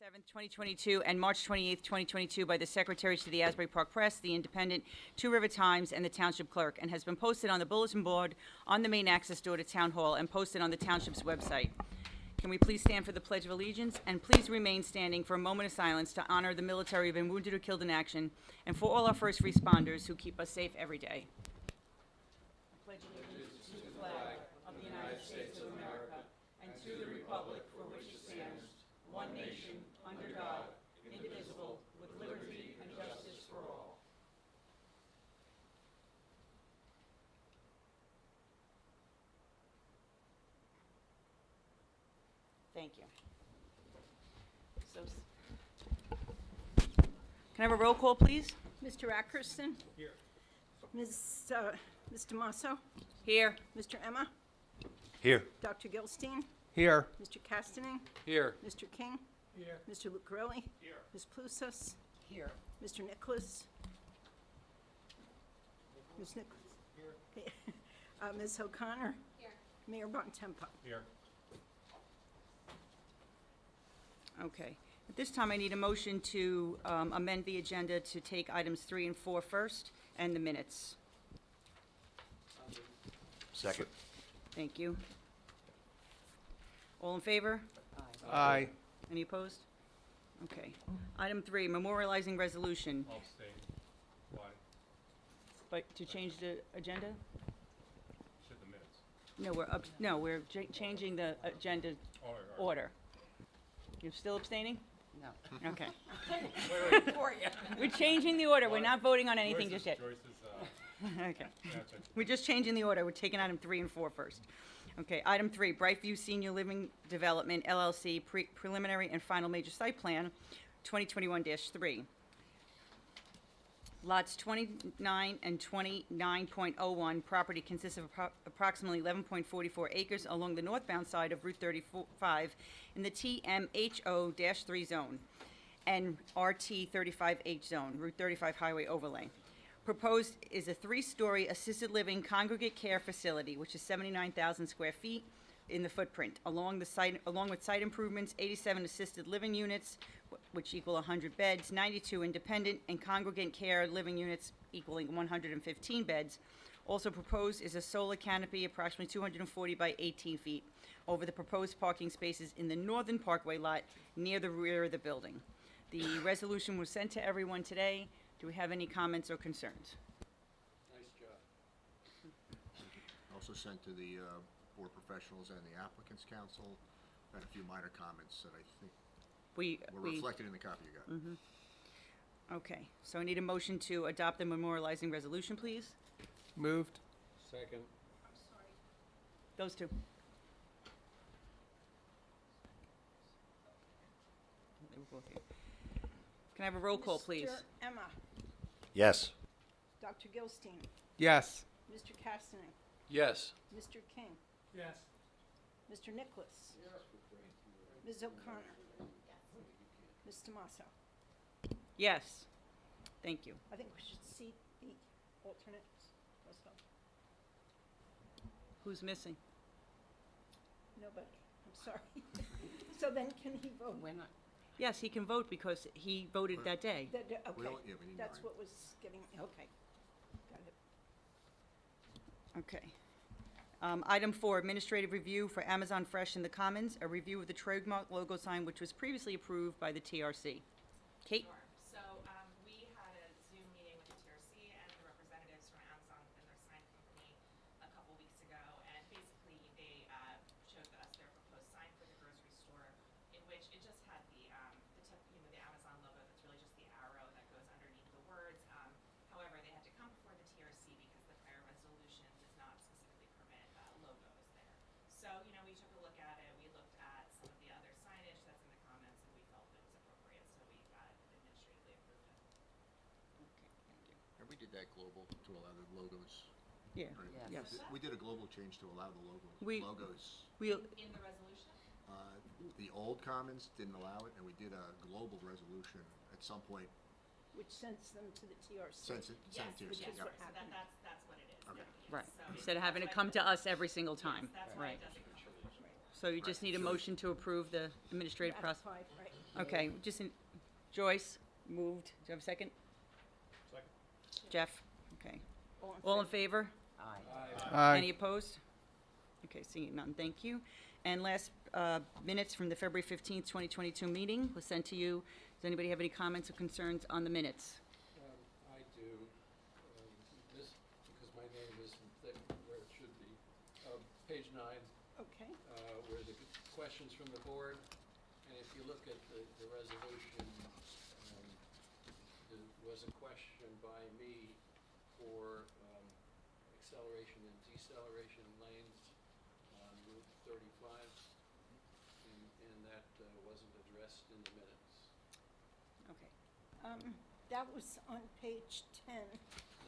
7th, 2022, and March 28th, 2022, by the Secretary to the Asbury Park Press, the Independent, Two River Times, and the Township Clerk, and has been posted on the bulletin board on the main access door to Town Hall and posted on the Township's website. Can we please stand for the Pledge of Allegiance? And please remain standing for a moment of silence to honor the military who have been wounded or killed in action, and for all our first responders who keep us safe every day. I pledge allegiance to the flag of the United States of America and to the republic for which it stands, one nation, under God, indivisible, with liberty and justice for all. Thank you. Can I have a roll call, please? Mr. Ackerson? Here. Mr. Masso? Here. Mr. Emma? Here. Dr. Gilstein? Here. Mr. Castaning? Here. Mr. King? Here. Mr. Lucarelli? Here. Ms. Plusas? Here. Mr. Nicholas? Ms. Nicholas? Here. Ms. O'Connor? Here. Mayor Bontempo? Here. Okay. At this time, I need a motion to amend the agenda to take items 3 and 4 first, and the minutes. Second. Thank you. All in favor? Aye. Any opposed? Okay. Item 3, memorializing resolution. I'll abstain. Why? But to change the agenda? Should the minutes. No, we're changing the agenda All right. order. You're still abstaining? No. Okay. For you. We're changing the order. We're not voting on anything just yet. Joyce's, Okay. We're just changing the order. We're taking item 3 and 4 first. Okay, item 3, Brightview Senior Living Development LLC Preliminary and Final Major Site Plan, 2021-3. Lots 29 and 29.01 property consists of approximately 11.44 acres along the northbound side of Route 35 in the TMHO-3 zone and RT 35H zone, Route 35 Highway Overlay. Proposed is a 3-story assisted living congregate care facility, which is 79,000 square feet in the footprint. Along with site improvements, 87 assisted living units, which equal 100 beds, 92 independent and congregate care living units equaling 115 beds. Also proposed is a solar canopy approximately 240 by 18 feet over the proposed parking spaces in the northern parkway lot near the rear of the building. The resolution was sent to everyone today. Do we have any comments or concerns? Nice job. Also sent to the board professionals and the applicants council, and a few minor comments that I think were reflected in the copy you got. Okay, so I need a motion to adopt the memorializing resolution, please. Moved. Second. Those two. They were both here. Can I have a roll call, please? Mr. Emma? Yes. Dr. Gilstein? Yes. Mr. Castaning? Yes. Mr. King? Yes. Mr. Nicholas? Ms. O'Connor? Mr. Masso? Yes. Thank you. I think we should seat the alternates. Also. Who's missing? Nobody. I'm sorry. So then can he vote? We're not. Yes, he can vote because he voted that day. Okay, We need that's 9. what was getting, okay. Got it. Okay. Item 4, administrative review for Amazon Fresh in the Commons, a review of the trademark logo sign which was previously approved by the TRC. Kate? Sure. So we had a Zoom meeting with the TRC and the representatives from Amazon and their sign company a couple weeks ago, and basically they showed us their proposed sign for the grocery store, in which it just had the Amazon logo. That's really just the arrow that goes underneath the words. However, they had to come before the TRC because the prior resolution does not specifically permit logos there. So we took a look at it. We looked at some of the other signage that's in the comments, and we felt it was appropriate. So we administratively approved it. Okay, thank you. And we did that global to allow the logos. Yeah. Right? Yes. Yes. We did a global change to allow the logos. We'll, In the resolution? The old commons didn't allow it, and we did a global resolution at some point. Which sends them to the TRC. Sent it Yes, to which you. is Yeah. what happened. That's what it is. Okay. Yeah. right, So instead of having to that's come why to us every single time. That's why Right. it doesn't come. So you just need a motion to approve the administrative process. Ratified, right. Okay, Joyce moved. Do you have a second? Second. Jeff? Okay. All in favor? Aye. Any opposed? Okay, seeing none, thank you. And last, minutes from the February 15th, 2022 meeting was sent to you. Does anybody have any comments or concerns on the minutes? I do. This, because my name isn't thick where it should be. Page 9, Okay. where the questions from the board, and if you look at the resolution, there was a question by me for acceleration and deceleration lanes on Route 35, and that wasn't addressed in the minutes. Okay. That was on page 10, 9.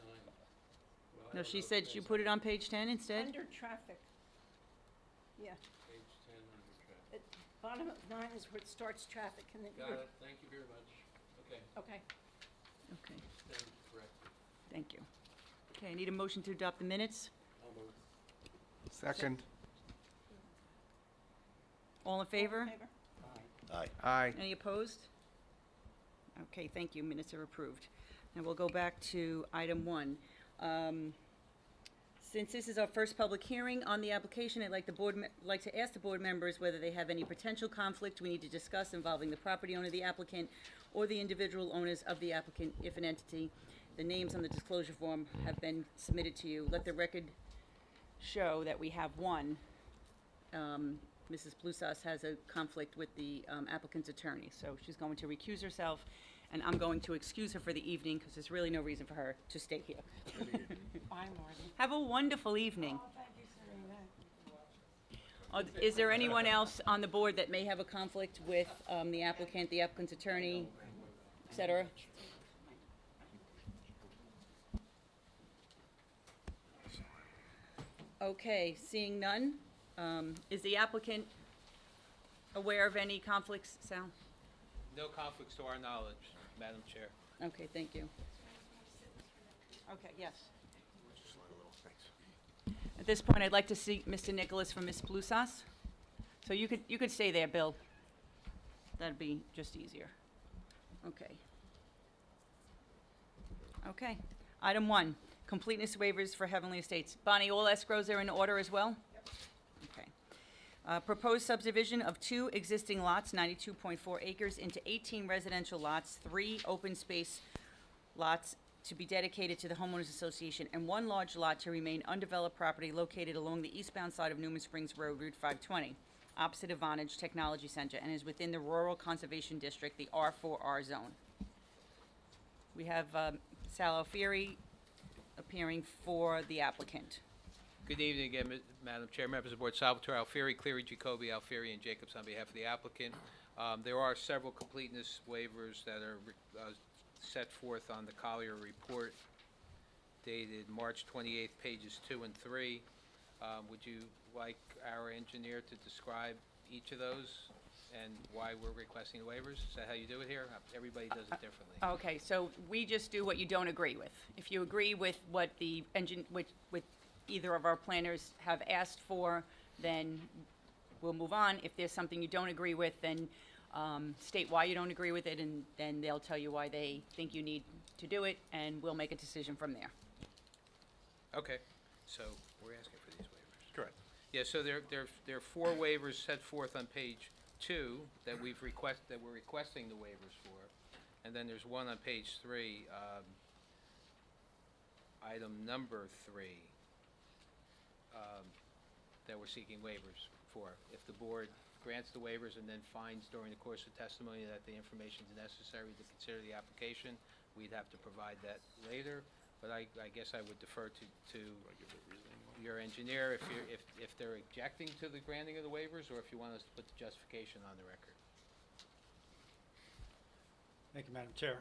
Well, I No, don't she know if said there's you put it on page 10 instead? under traffic. Yeah, Page 10 under traffic. at bottom of 9 is where it starts traffic, and then Got it, thank you very much. Okay, Okay. Okay, stand corrected. thank you. Okay, I need a motion to adopt the minutes. I'll move. Second. All in favor? All in favor? Aye. Aye. Any opposed? Okay, thank you, minutes are approved. Now we'll go back to item 1. Since this is our first public hearing on the application, I'd like to ask the board members whether they have any potential conflict we need to discuss involving the property owner, the applicant, or the individual owners of the applicant, if an entity. The names on the disclosure form have been submitted to you. Let the record show that we have one. Mrs. Blusas has a conflict with the applicant's attorney, so she's going to recuse herself, and I'm going to excuse her for the evening, because there's really no reason for her to stay here. Bye, Marty. Have a wonderful evening. Oh, thank you, Serena. Is there anyone else on the board that may have a conflict with the applicant, the applicant's attorney, et cetera? Okay, seeing none, is the applicant aware of any conflicts, Sal? No conflicts to our knowledge, Madam Chair. Okay, thank you. Okay, yes. Just a little, thanks. At this point, I'd like to see Mr. Nicholas from Ms. Blusas. So you could stay there, Bill. That'd be just easier. Okay. Okay. Item 1, completeness waivers for Heavenly Estates. Bonnie, all escrows are in order as well? Okay. Proposed subdivision of 2 existing lots, 92.4 acres, into 18 residential lots, 3 open space lots to be dedicated to the homeowners association, and 1 large lot to remain undeveloped property located along the eastbound side of Newman Springs Road, Route 520, opposite of Vonage Technology Center, and is within the Rural Conservation District, the R4R zone. We have Sal Alfieri appearing for the applicant. Good evening again, Madam Chair, members of the board. Salvatore Alfieri, Cleary, Jacoby, Alfieri, and Jacobs on behalf of the applicant. There are several completeness waivers that are set forth on the Collier report dated March 28th, pages 2 and 3. Would you like our engineer to describe each of those and why we're requesting waivers? Is that how you do it here? Everybody does it differently. Okay, so we just do what you don't agree with. If you agree with what the with either of our planners have asked for, then we'll move on. If there's something you don't agree with, then state why you don't agree with it, and then they'll tell you why they think you need to do it, and we'll make a decision from there. Okay, so we're asking for these waivers. Correct. Yeah, so there are 4 waivers set forth on page 2 that we're requesting the waivers for, and then there's one on page 3, item number 3, that we're seeking waivers for. If the board grants the waivers and then finds during the course of testimony that the information is necessary to consider the application, we'd have to provide that later. But I guess I would defer to your engineer if they're objecting to the granting of the waivers, or if you want us to put the justification on the record. Thank you, Madam Chair.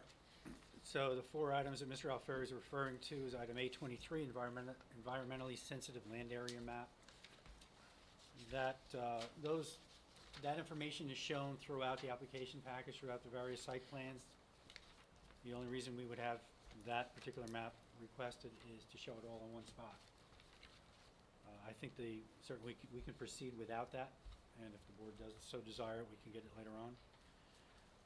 So the 4 items that Mr. Alfieri is referring to is item A23, environmentally sensitive land area map. That information is shown throughout the application package, throughout the various site plans. The only reason we would have that particular map requested is to show it all in one spot. I think certainly we can proceed without that, and if the board does so desire, we can get it later on.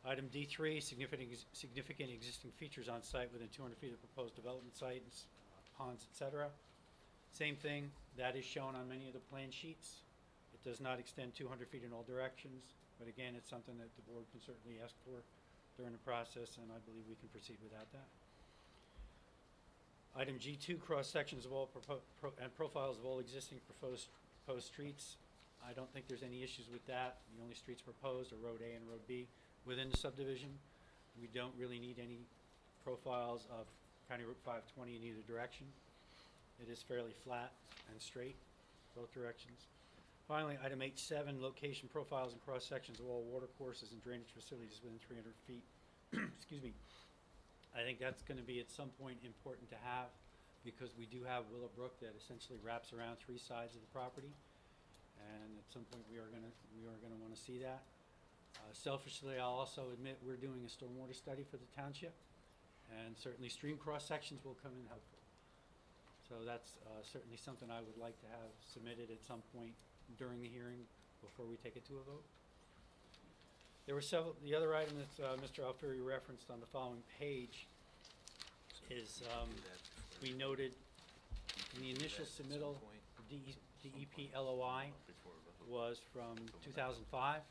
Item D3, significant existing features on site within 200 feet of proposed development sites, ponds, et cetera. Same thing, that is shown on many of the plan sheets. It does not extend 200 feet in all directions, but again, it's something that the board can certainly ask for during the process, and I believe we can proceed without that. Item G2, cross-sections of all and profiles of all existing proposed streets. I don't think there's any issues with that. The only streets proposed are Road A and Road B within the subdivision. We don't really need any profiles of County Route 520 in either direction. It is fairly flat and straight, both directions. Finally, item H7, location profiles and cross-sections of all water courses and drainage facilities within 300 feet. Excuse me. I think that's going to be at some point important to have, because we do have Willowbrook that essentially wraps around 3 sides of the property, and at some point we are going to want to see that. Selfishly, I'll also admit we're doing a stormwater study for the township, and certainly stream cross-sections will come in helpful. So that's certainly something I would like to have submitted at some point during the hearing before we take it to a vote. There were several. The other item that Mr. Alfieri referenced on the following page is we noted in the initial submittal, the DEP LOI was from 2005.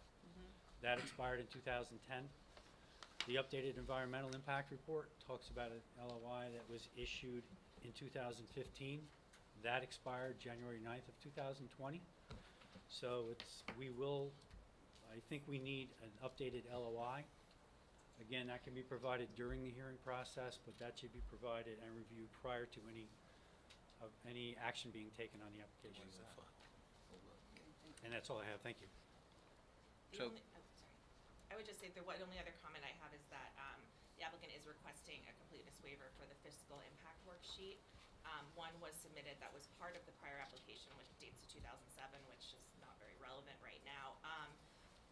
That expired in 2010. The updated environmental impact report talks about an LOI that was issued in 2015. That expired January 9th of 2020. So I think we need an updated LOI. Again, that can be provided during the hearing process, but that should be provided and reviewed prior to any action being taken on the application. And that's all I have. Thank you. Sorry. I would just say the only other comment I have is that the applicant is requesting a completeness waiver for the fiscal impact worksheet. One was submitted that was part of the prior application, which dates to 2007, which is not very relevant right now.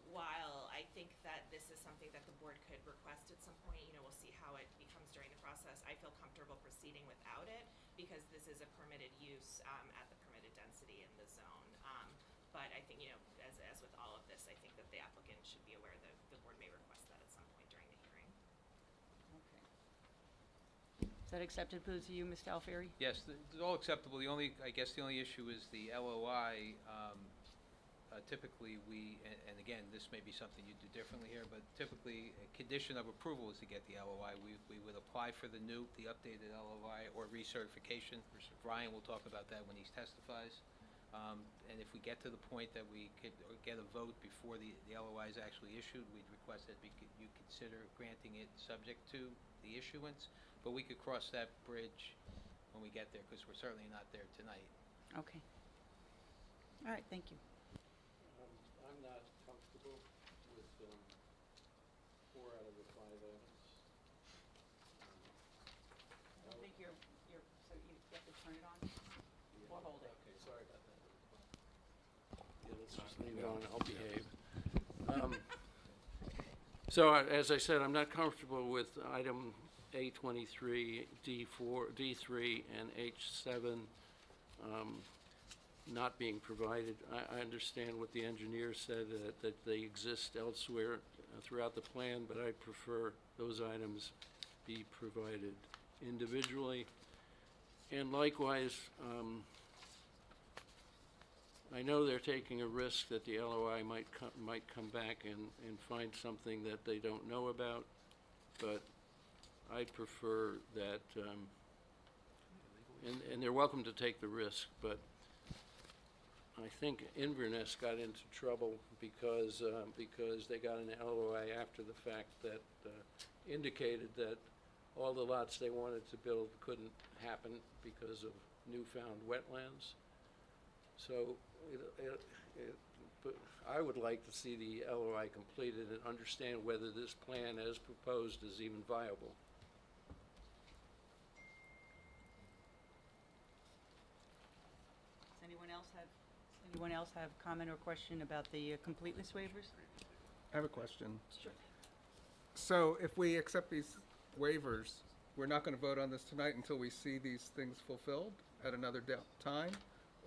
While I think that this is something that the board could request at some point, we'll see how it becomes during the process. I feel comfortable proceeding without it because this is a permitted use at the permitted density in the zone. But I think, as with all of this, I think that the applicant should be aware that the board may request that at some point during the hearing. Okay. Is that acceptable to you, Mr. Alfieri? Yes, it's all acceptable. I guess the only issue is the LOI. Typically, and again, this may be something you do differently here, but typically, a condition of approval is to get the LOI. We would apply for the updated LOI or recertification. Ryan will talk about that when he testifies. And if we get to the point that we could get a vote before the LOI is actually issued, we'd request that you consider granting it subject to the issuance. But we could cross that bridge when we get there, because we're certainly not there tonight. Okay. All right, thank you. I'm not comfortable with 4 out of the 5 items. I don't think so you have to turn it on or hold it. Okay, sorry about that. Yeah, let's just leave it on, I'll behave. So, as I said, I'm not comfortable with item A23, D4, D3, and H7 not being provided. I understand what the engineer said, that they exist elsewhere throughout the plan, but I prefer those items be provided individually. And likewise, I know they're taking a risk that the LOI might come back and find something that they don't know about, but I'd prefer that, and they're welcome to take the risk, but I think Inverness got into trouble because they got an LOI after the fact that indicated that all the lots they wanted to build couldn't happen because of newfound wetlands. So but I would like to see the LOI completed and understand whether this plan as proposed is even viable. Does anyone else have comment or question about the completeness waivers? I have a question. Sure. So if we accept these waivers, we're not going to vote on this tonight until we see these things fulfilled at another time?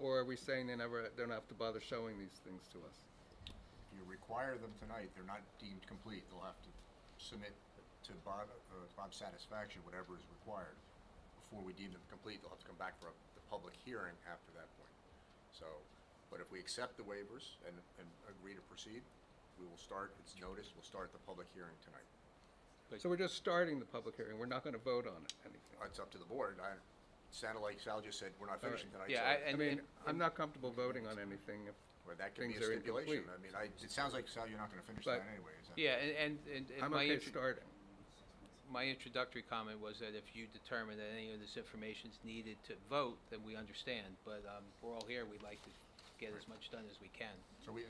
Or are we saying they don't have to bother showing these things to us? If you require them tonight, they're not deemed complete. They'll have to submit to Bob's satisfaction whatever is required before we deem them complete. They'll have to come back for the public hearing after that point. So, but if we accept the waivers and agree to proceed, we will start, it's noticed, we'll start the public hearing tonight. So we're just starting the public hearing, we're not gonna vote on anything. It's up to the board. It sounded like Sal just said, we're not finishing tonight, Yeah, so. I mean, I'm not comfortable voting on anything if, Well, that could be a things are stipulation. incomplete. I mean, it sounds like, Sal, you're not gonna finish But- that anyway, is that? Yeah, and I'm my okay starting. my introductory comment was that if you determine that any of this information is needed to vote, then we understand. But we're all here, we'd like to get as much done as we can. So we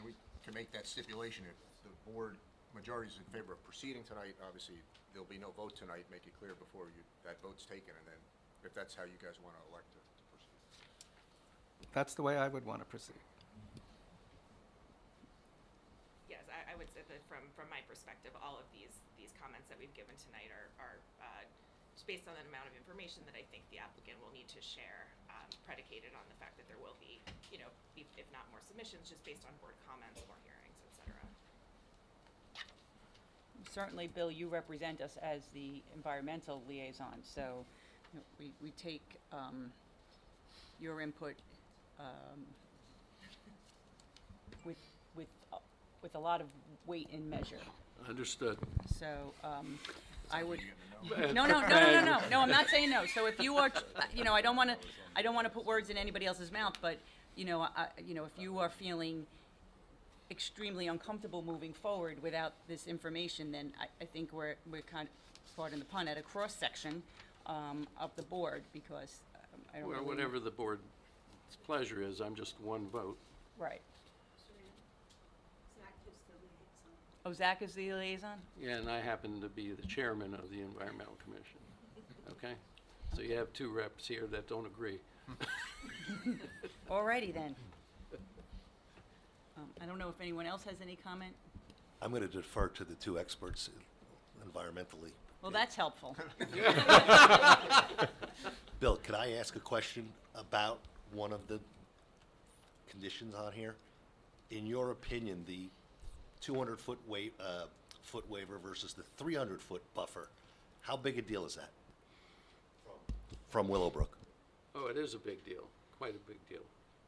can make that stipulation if the board majority is in favor of proceeding tonight. Obviously, there'll be no vote tonight. Make it clear before that vote's taken, and then if that's how you guys want to elect to proceed. That's the way I would wanna proceed. Yes, I would say that from my perspective, all of these comments that we've given tonight are just based on the amount of information that I think the applicant will need to share, predicated on the fact that there will be, if not more submissions, just based on board comments, more hearings, et cetera. Certainly, Bill, you represent us as the environmental liaison, so we take your input with a lot of weight and measure. Understood. So, I would, no, I'm not saying no. So if you are, I don't wanna put words in anybody else's mouth, but, if you are feeling extremely uncomfortable moving forward without this information, then I think we're kind of, pardon the pun, at a cross-section, of the board, because, I don't Well, really- whatever the board's pleasure is, I'm just one vote. Right. Zach is the liaison. Oh, Zach is the liaison? Yeah, and I happen to be the chairman of the Environmental Commission, okay? So you have two reps here that don't agree. Alrighty then. I don't know if anyone else has any comment? I'm going to defer to the two experts environmentally. Well, that's helpful. Bill, can I ask a question about one of the conditions on here? In your opinion, the 200-foot waiver versus the 300-foot buffer, how big a deal is that from Willowbrook? Oh, it is a big deal, quite a big deal.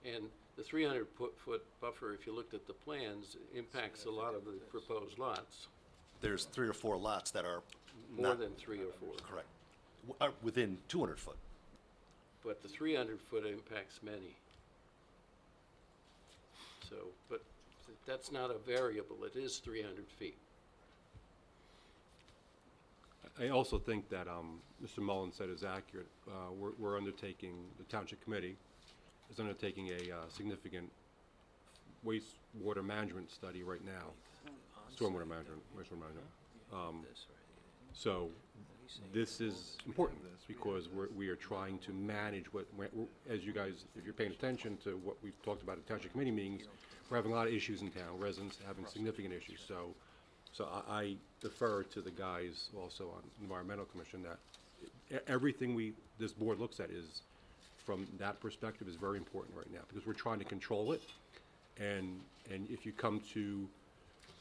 And the 300-foot buffer, if you looked at the plans, impacts a lot of the proposed lots, There's 3 or 4 lots that are more not than 3 or 4. correct, are within 200 foot. But the 300-foot impacts many. So, but that's not a variable, it is 300 feet. I also think that Mr. Mullen said is accurate. We're undertaking, the Township Committee is undertaking a significant wastewater management study right now. Stormwater management, wastewater management. So this is important because we are trying to manage as you guys, if you're paying attention to what we've talked about at Township Committee meetings, we're having a lot of issues in town, residents having significant issues. So I defer to the guys also on Environmental Commission that everything this board looks at is, from that perspective, is very important right now because we're trying to control it. And if you come to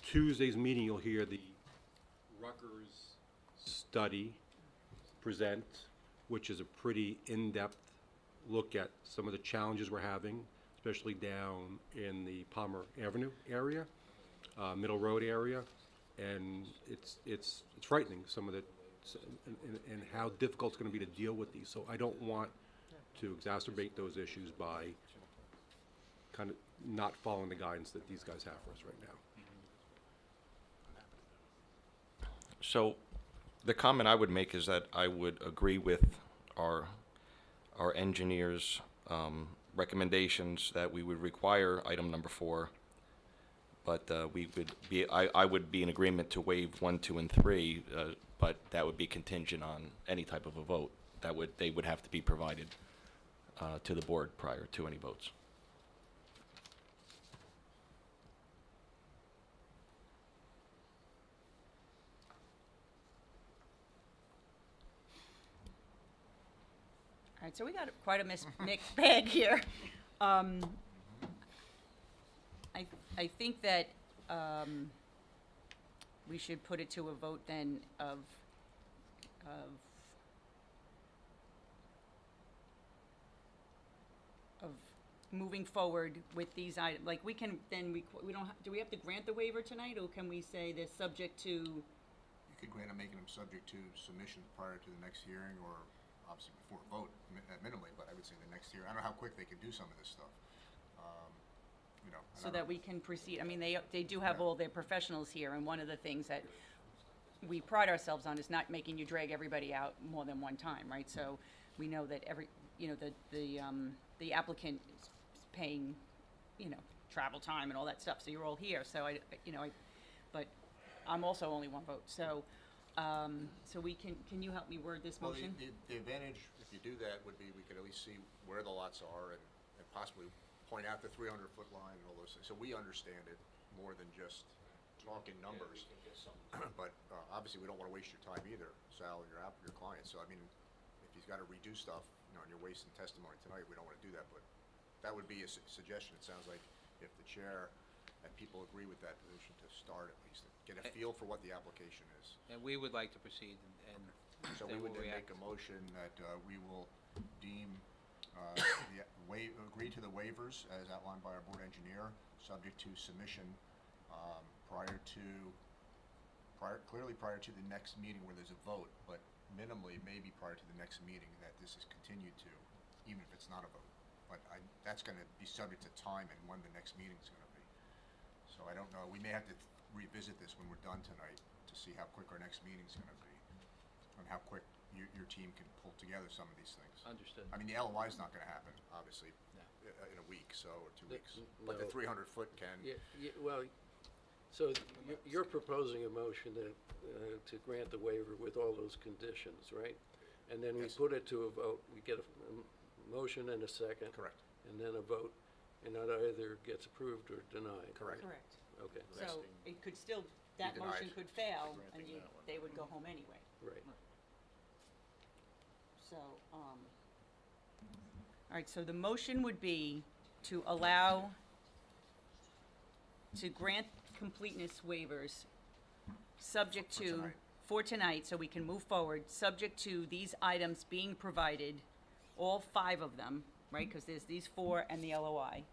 Tuesday's meeting, you'll hear the Rutgers study present, which is a pretty in-depth look at some of the challenges we're having, especially down in the Palmer Avenue area, Middle Road area, and it's frightening, some of the, and how difficult it's gonna be to deal with these. So I don't want to exacerbate those issues by kind of not following the guidance that these guys have for us right now. So, the comment I would make is that I would agree with our engineers' recommendations that we would require item number 4, but I would be in agreement to waive 1, 2, and 3, but that would be contingent on any type of a vote. They would have to be provided to the board prior to any votes. All right, so we got quite a mixed bag here. I think that we should put it to a vote then of moving forward with these items. Like, we can, then we don't, do we have to grant the waiver tonight, or can we say they're subject to? You could grant them, making them subject to submission prior to the next hearing, or obviously before a vote, minimally, but I would say the next hearing. I don't know how quick they can do some of this stuff. You know. and So I that don't- we can proceed. I mean, they do have Yeah. all their professionals here, and one of the things that we pride ourselves on is not making you drag everybody out more than one time, right? So we know that the applicant is paying, travel time and all that stuff, so you're all here, so but I'm also only one vote, so can you help me word this Well, motion? the advantage, if you do that, would be we could at least see where the lots are and possibly point out the 300-foot line and all those things. So we understand it more than just talking numbers. But obviously, we don't want to waste your time either, Sal, and your client. So, I mean, if he's got to redo stuff, and you're wasting testimony tonight, we don't want to do that. But that would be a suggestion. It sounds like if the chair and people agree with that position, to start at least, get a feel for what the application is. And we would like to proceed, and So we then would we'll then react. make a motion that we will deem, agree to the waivers as outlined by our board engineer, subject to submission clearly prior to the next meeting where there's a vote, but minimally maybe prior to the next meeting that this is continued to, even if it's not a vote. But that's going to be subject to time and when the next meeting's going to be. So I don't know, we may have to revisit this when we're done tonight to see how quick our next meeting's going to be, and how quick your team can pull together some of these things. Understood. I mean, the LOI's not going to happen, obviously, No. in a week, or 2 The- weeks. But the no. 300-foot can. Well, so you're proposing a motion to grant the waiver with all those conditions, right? And then we Yes. put it to a vote, we get a motion and a second. Correct. And then a vote, and that either gets approved or denied. Correct. Correct. Okay, So it could still, that denied. motion could fail, and they would go home anyway. right. So, all right, so the motion would be to allow, to grant completeness waivers, subject For to, tonight. for tonight, so we can move forward, subject to these items being provided, all 5 of them, right, because there's these 4 and the LOI.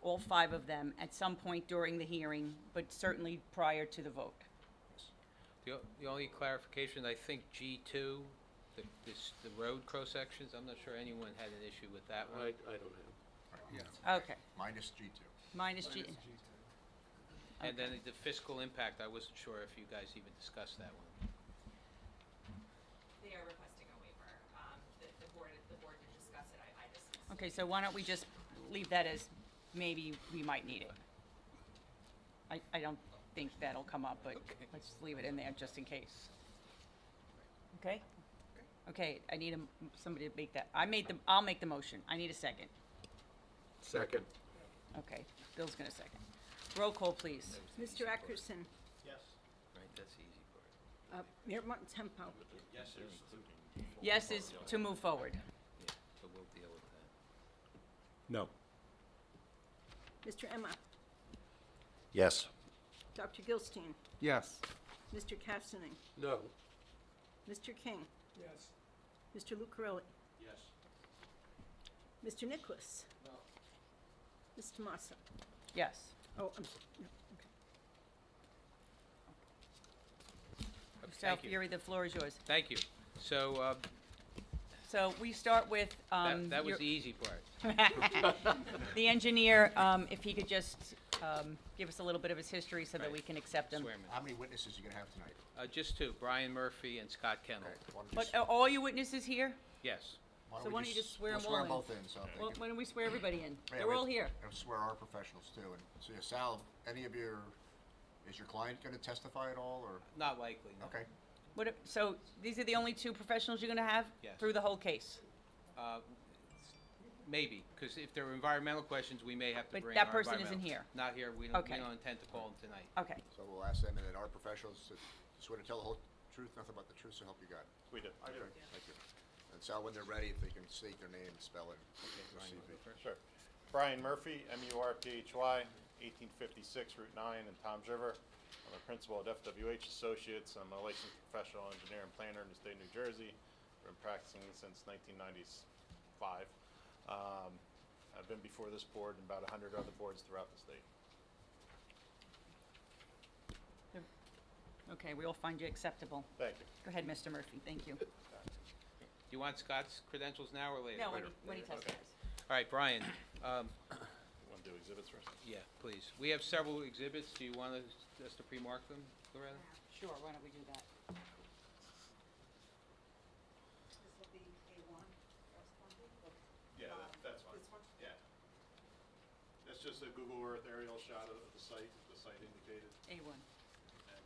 All 5 of them at some point during the hearing, but certainly prior to the vote. The only clarification, I think G2, the road cross-sections, I'm not sure anyone had an issue with that one. I don't have. Right. Yeah. Okay, Minus G2. minus G. And then the fiscal impact, I wasn't sure if you guys even discussed that one. They are requesting a waiver. The board did discuss it. I just. Okay, so why don't we just leave that as maybe we might need it? I don't think that'll come up, but let's leave it in there just in case. Okay? Okay, I need somebody to make that. I'll make the motion. I need a second. Second. Okay, Bill's gonna second. Roll call, please. Mr. Ackerson, Right, that's the easy part. Mayor Montempo, Yes is to move forward. Yeah, so we'll deal with that. No. Mr. Emma, Yes. Dr. Gilstein, Yes. Mr. Cassidy, No. Mr. King. Yes. Mr. Lucarelli, Yes. Mr. Nicholas. No. Ms. Tomasa. Yes. Oh, Sal Thank you. Fieri, the floor is yours. Thank you. So, So we start with, that was your- the easy part. the engineer, if he could just give us a little bit of his history so that Right. we can accept him. Swear me. How many witnesses are you going to have tonight? Just 2, Brian Murphy and Scott Kennel. Okay, why don't we But just- are all you witnesses here? Yes. So why don't you just swear we'll them all swear in? both in, so. they Well, can- why don't we swear everybody in? Yeah, They're we all have- here. and swear our professionals too. And so, yeah, Sal, is your client going to testify at all, or? Not likely, no. Okay. So these are the only 2 professionals you're gonna have? Yes. Through the whole case? Maybe, because if there are environmental questions, we may have to But bring that our person isn't environmental- here? Not here. We don't Okay. intend to call them tonight. Okay. So we'll ask them, and then our professionals to swear to tell the whole truth, nothing but the truth, so help you God. We do. Okay, thank you. And Sal, when they're ready, if they can state their name and spell it. Okay, we'll Brian, see you if go they- first. Sure. Brian Murphy, Murphy, 1856 Route 9 in Toms River. I'm a principal at FWH Associates. I'm a licensed professional engineer and planner in the state of New Jersey. Been practicing since 1995. I've been before this board and about 100 other boards throughout the state. Okay, we all find you acceptable. Thank you. Go ahead, Mr. Murphy, thank you. Do you want Scott's credentials now or later? No, when he Okay. testifies. All right, Brian, You want to do exhibits first? yeah, please. We have several exhibits. Do you want us to pre-mark them, Loretta? Sure, why don't we do that? This will be A1, first one. Yeah, that's fine. This one? Yeah. That's just a Google Earth aerial shot of the site indicated. A1. And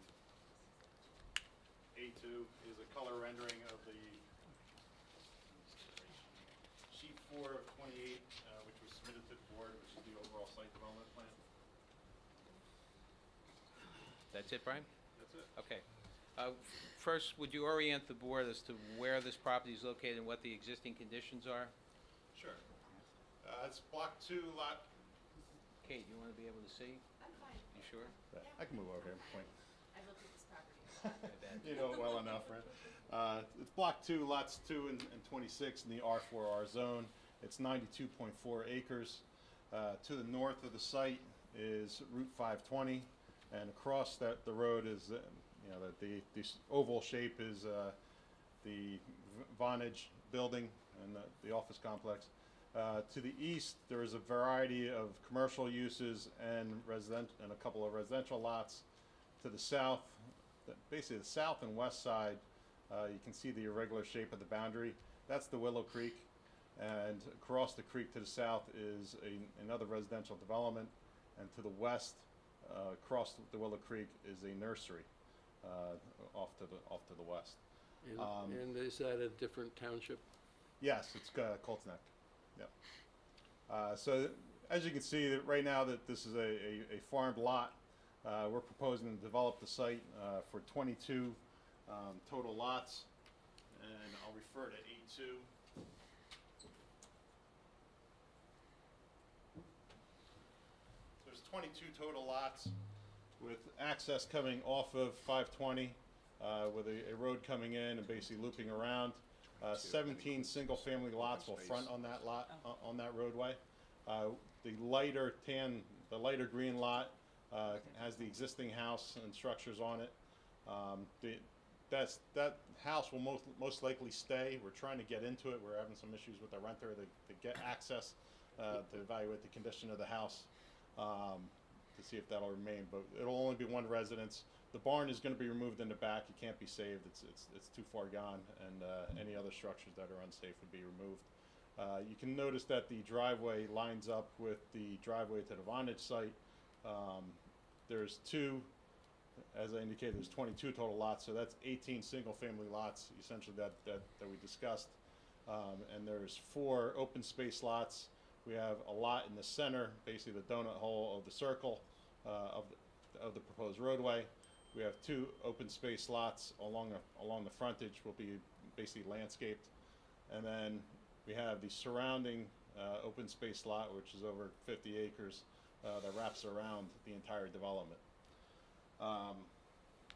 A2 is a color rendering of the sheet 4 of 28, which was submitted to the board, which is the overall site development plan. That's it, Brian? That's it. Okay. First, would you orient the board as to where this property is located and what the existing conditions are? Sure. It's block 2, lot. Kate, you want to be able to see? I'm fine. You sure? I can move over here and point. I looked at this property. I bet. You know it well enough, right? It's block 2, lots 2 and 26 in the R4R zone. It's 92.4 acres. To the north of the site is Route 520, and across the road is, the oval shape is the Vonage building and the office complex. To the east, there is a variety of commercial uses and a couple of residential lots. To the south, basically the south and west side, you can see the irregular shape of the boundary. That's the Willow Creek, and across the creek to the south is another residential development, and to the west, across the Willow Creek, is a nursery off to the west. And is that a different township? Yes, it's Colts Neck. Yep. So as you can see, that right now that this is a farmed lot, we're proposing to develop the site for 22 total lots, and I'll refer to A2. There's 22 total lots with access coming off of 520 with a road coming in and basically looping around. 17 single-family lots will front on that lot, on that roadway. The lighter green lot has the existing house and structures on it. That house will most likely stay. We're trying to get into it. We're having some issues with the renter to get access to evaluate the condition of the house to see if that'll remain. But it'll only be one residence. The barn is going to be removed in the back. It can't be saved. It's too far gone, and any other structures that are unsafe would be removed. You can notice that the driveway lines up with the driveway to the Vonage site. There's as I indicated, there's 22 total lots, so that's 18 single-family lots, essentially, that we discussed. And there's 4 open space lots. We have a lot in the center, basically the donut hole of the circle of the proposed roadway. We have 2 open space lots along the frontage, will be basically landscaped. And then we have the surrounding open space lot, which is over 50 acres, that wraps around the entire development.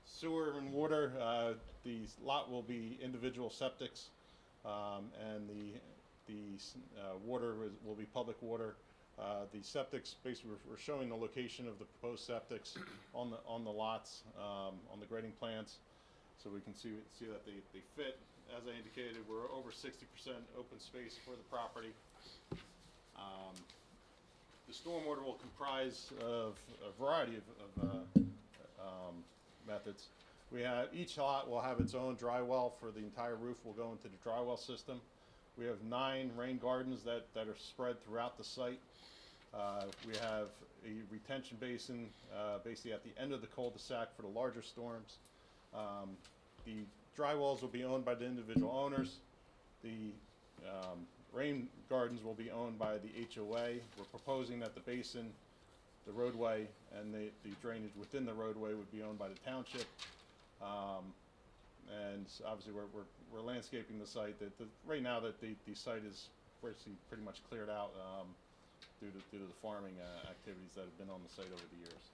Sewer and water, the lot will be individual septics, and the water will be public water. The septics, basically, we're showing the location of the proposed septics on the lots, on the grading plans, so we can see that they fit. As I indicated, we're over 60% open space for the property. The stormwater will comprise of a variety of methods. Each lot will have its own dry well for the entire roof. Will go into the dry well system. We have 9 rain gardens that are spread throughout the site. We have a retention basin basically at the end of the cul-de-sac for the larger storms. The dry wells will be owned by the individual owners. The rain gardens will be owned by the HOA. We're proposing that the basin, the roadway, and the drainage within the roadway would be owned by the township. And obviously we're landscaping the site. Right now that the site is pretty much cleared out due to the farming activities that have been on the site over the years.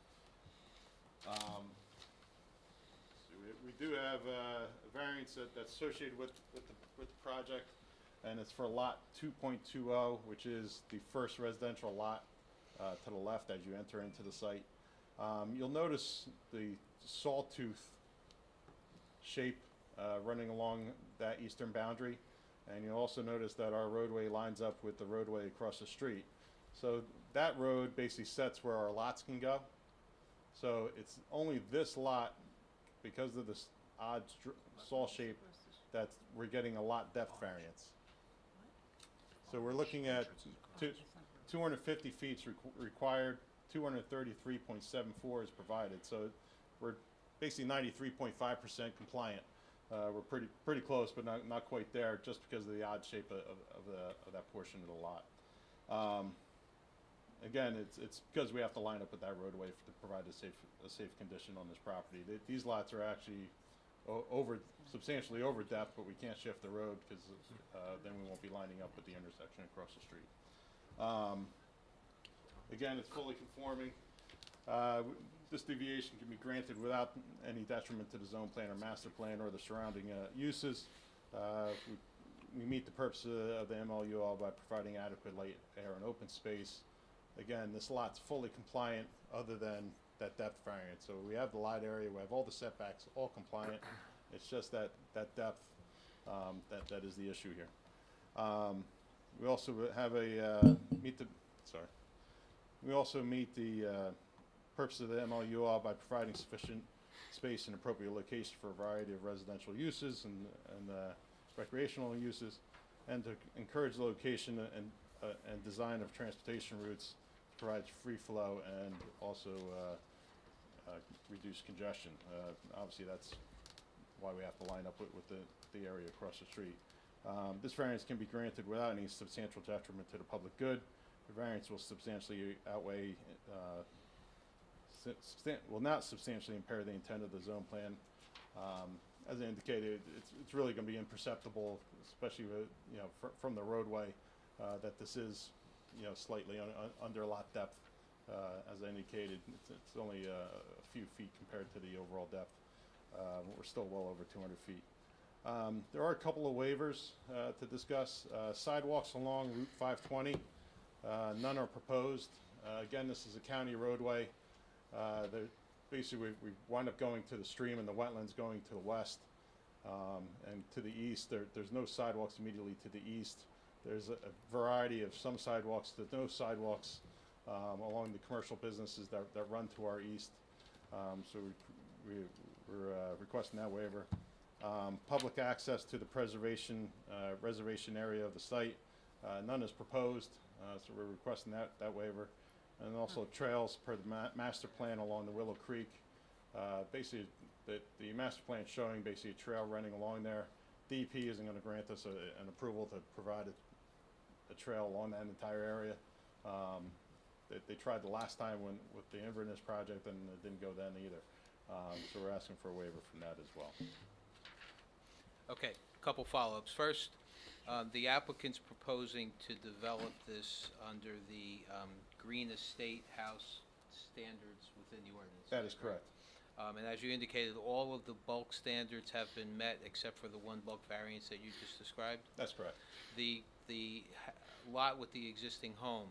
We do have a variance that's associated with the project, and it's for lot 2.20, which is the first residential lot to the left as you enter into the site. You'll notice the sawtooth shape running along that eastern boundary, and you'll also notice that our roadway lines up with the roadway across the street. So that road basically sets where our lots can go. So it's only this lot, because of this odd saw shape, that we're getting a lot depth variance. So we're looking at 250 feet required, 233.74 is provided. So we're basically 93.5% compliant. We're pretty close, but not quite there, just because of the odd shape of that portion of the lot. Again, it's because we have to line up with that roadway to provide a safe condition on this property. These lots are actually substantially over depth, but we can't shift the road because then we won't be lining up with the intersection across the street. Again, it's fully conforming. This deviation can be granted without any detriment to the zone plan or master plan or the surrounding uses. We meet the purpose of the MLUL by providing adequate light, air, and open space. Again, this lot's fully compliant other than that depth variance. So we have the lot area, we have all the setbacks, all compliant. It's just that depth that is the issue here. We also have we also meet the purpose of the MLUL by providing sufficient space and appropriate location for a variety of residential uses and recreational uses, and to encourage the location and design of transportation routes to provide free flow and also reduce congestion. Obviously, that's why we have to line up with the area across the street. This variance can be granted without any substantial detriment to the public good. The variance will substantially outweigh, will not substantially impair the intent of the zone plan. As I indicated, it's really going to be imperceptible, especially with, from the roadway, that this is, slightly under lot depth. As I indicated, it's only a few feet compared to the overall depth. We're still well over 200 feet. There are a couple of waivers to discuss. Sidewalks along Route 520, none are proposed. Again, this is a county roadway. Basically, we wind up going to the stream and the wetlands going to the west. And to the east, there's no sidewalks immediately to the east. There's a variety of some sidewalks, there's no sidewalks along the commercial businesses that run to our east. So we're requesting that waiver. Public access to the reservation area of the site, none is proposed, so we're requesting that waiver. And also trails per the master plan along the Willow Creek. Basically, the master plan showing basically a trail running along there. DEP isn't going to grant us an approval to provide a trail along that entire area. They tried the last time with the Inverness project, and it didn't go then either. So we're asking for a waiver from that as well. Okay, couple follow-ups. First, the applicant's proposing to develop this under the Green Estate House standards within the ordinance. That is correct. And as you indicated, all of the bulk standards have been met except for the one bulk variance that you just described? That's correct. The lot with the existing home,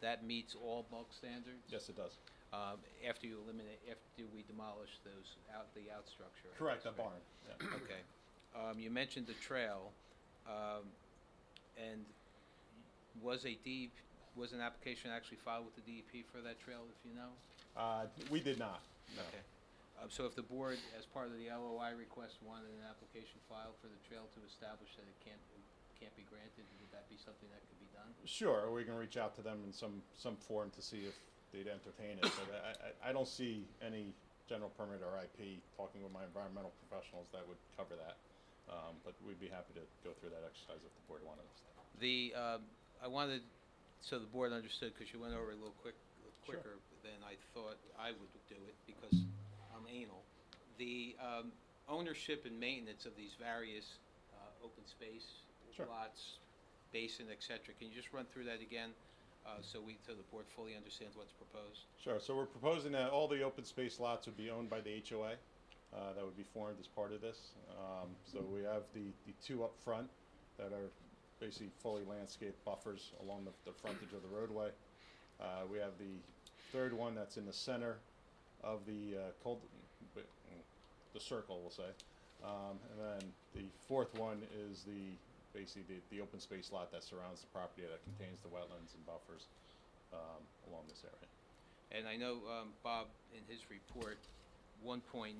that meets all bulk standards? Yes, it does. After we demolish the out structure? I Correct, guess, the right? barn. Yeah. Okay. You mentioned the trail, and was an application actually filed with the DEP for that trail, if you know? We did not. No. Okay. So if the board, as part of the LOI request, wanted an application filed for the trail to establish that it can't be granted, would that be something that could be done? Sure, we can reach out to them in some form to see if they'd entertain it. But I don't see any general permit or IP, talking with my environmental professionals, that would cover that. But we'd be happy to go through that exercise if the board wanted us to. I wanted, so the board understood, because you went over it a little quicker than I thought I would do it, because I'm anal. The ownership and maintenance of these various open space lots, basin, et cetera. Can you just run through that again, so the board fully understands what's proposed? Sure. So we're proposing that all the open space lots would be owned by the HOA. that would be formed as part of this. So we have the two up front that are basically fully landscaped buffers along the frontage of the roadway. We have the third one that's in the center of the the circle, we'll say. And then the fourth one is basically the open space lot that surrounds the property that contains the wetlands and buffers along this area. And I know Bob, in his report, 1.9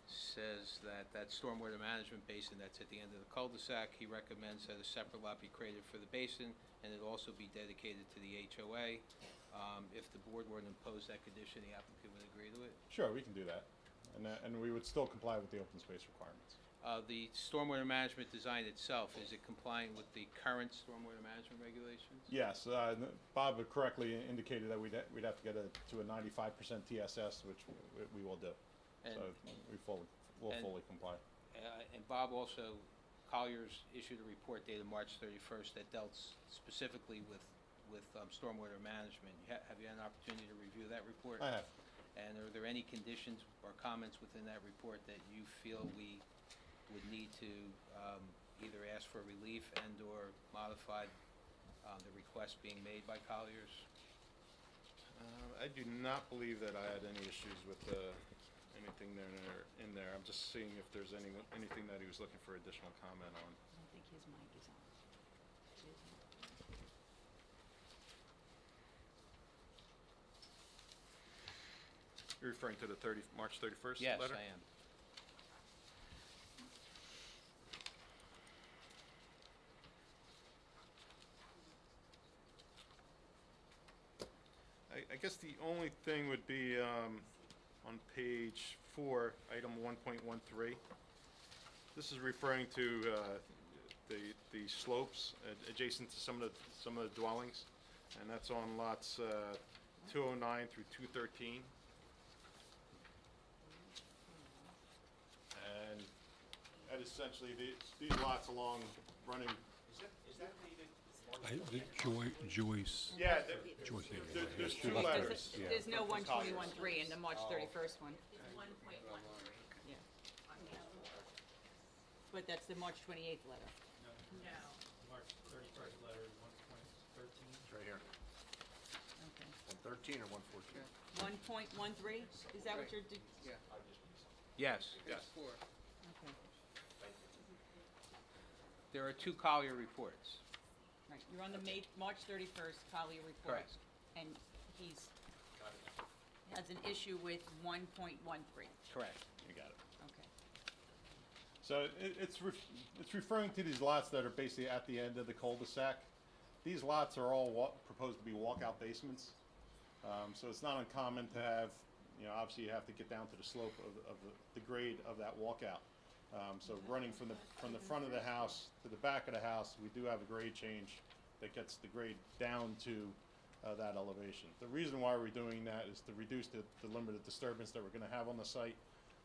says that stormwater management basin that's at the end of the cul-de-sac, he recommends that a separate lot be created for the basin, and it also be dedicated to the HOA. If the board were to impose that condition, the applicant would agree to it. Sure, we can do that. And we would still comply with the open space requirements. The stormwater management design itself, is it complying with the current stormwater management regulations? Yes, Bob had correctly indicated that we'd have to get to a 95% TSS, which we will do. So we'll fully comply. And Bob also, Colliers issued a report dated March 31st that dealt specifically with stormwater management. Have you had an opportunity to review that report? I have. And are there any conditions or comments within that report that you feel we would need to either ask for relief and/or modify the request being made by Colliers? I do not believe that I had any issues with anything in there. I'm just seeing if there's anything that he was looking for additional comment on. I think his mic is on. You're referring to the March 31st Yes, letter? I am. I guess the only thing would be on page 4, item 1.13. This is referring to the slopes adjacent to some of the dwellings, and that's on lots 209 through 213. And that essentially these lots along running. Joyce. Yeah, Joyce. there's two letters. There's no 121.3 in the March 31st one. It's 1.13. Yeah. On page 4. But that's the March 28th letter. No. March 31st letter, 1.13. It's right here. Okay. 113 or 114? 1.13, is that what you're, Yes. Yes. okay, There are two Collier reports. right, you're on the March 31st Collier report. Correct. And has an issue with 1.13, Correct. You got it. okay. So it's referring to these lots that are basically at the end of the cul-de-sac. These lots are all proposed to be walkout basements. So it's not uncommon to have, obviously you have to get down to the slope of the grade of that walkout. So running from the front of the house to the back of the house, we do have a grade change that gets the grade down to that elevation. The reason why we're doing that is to reduce the limited disturbance that we're going to have on the site,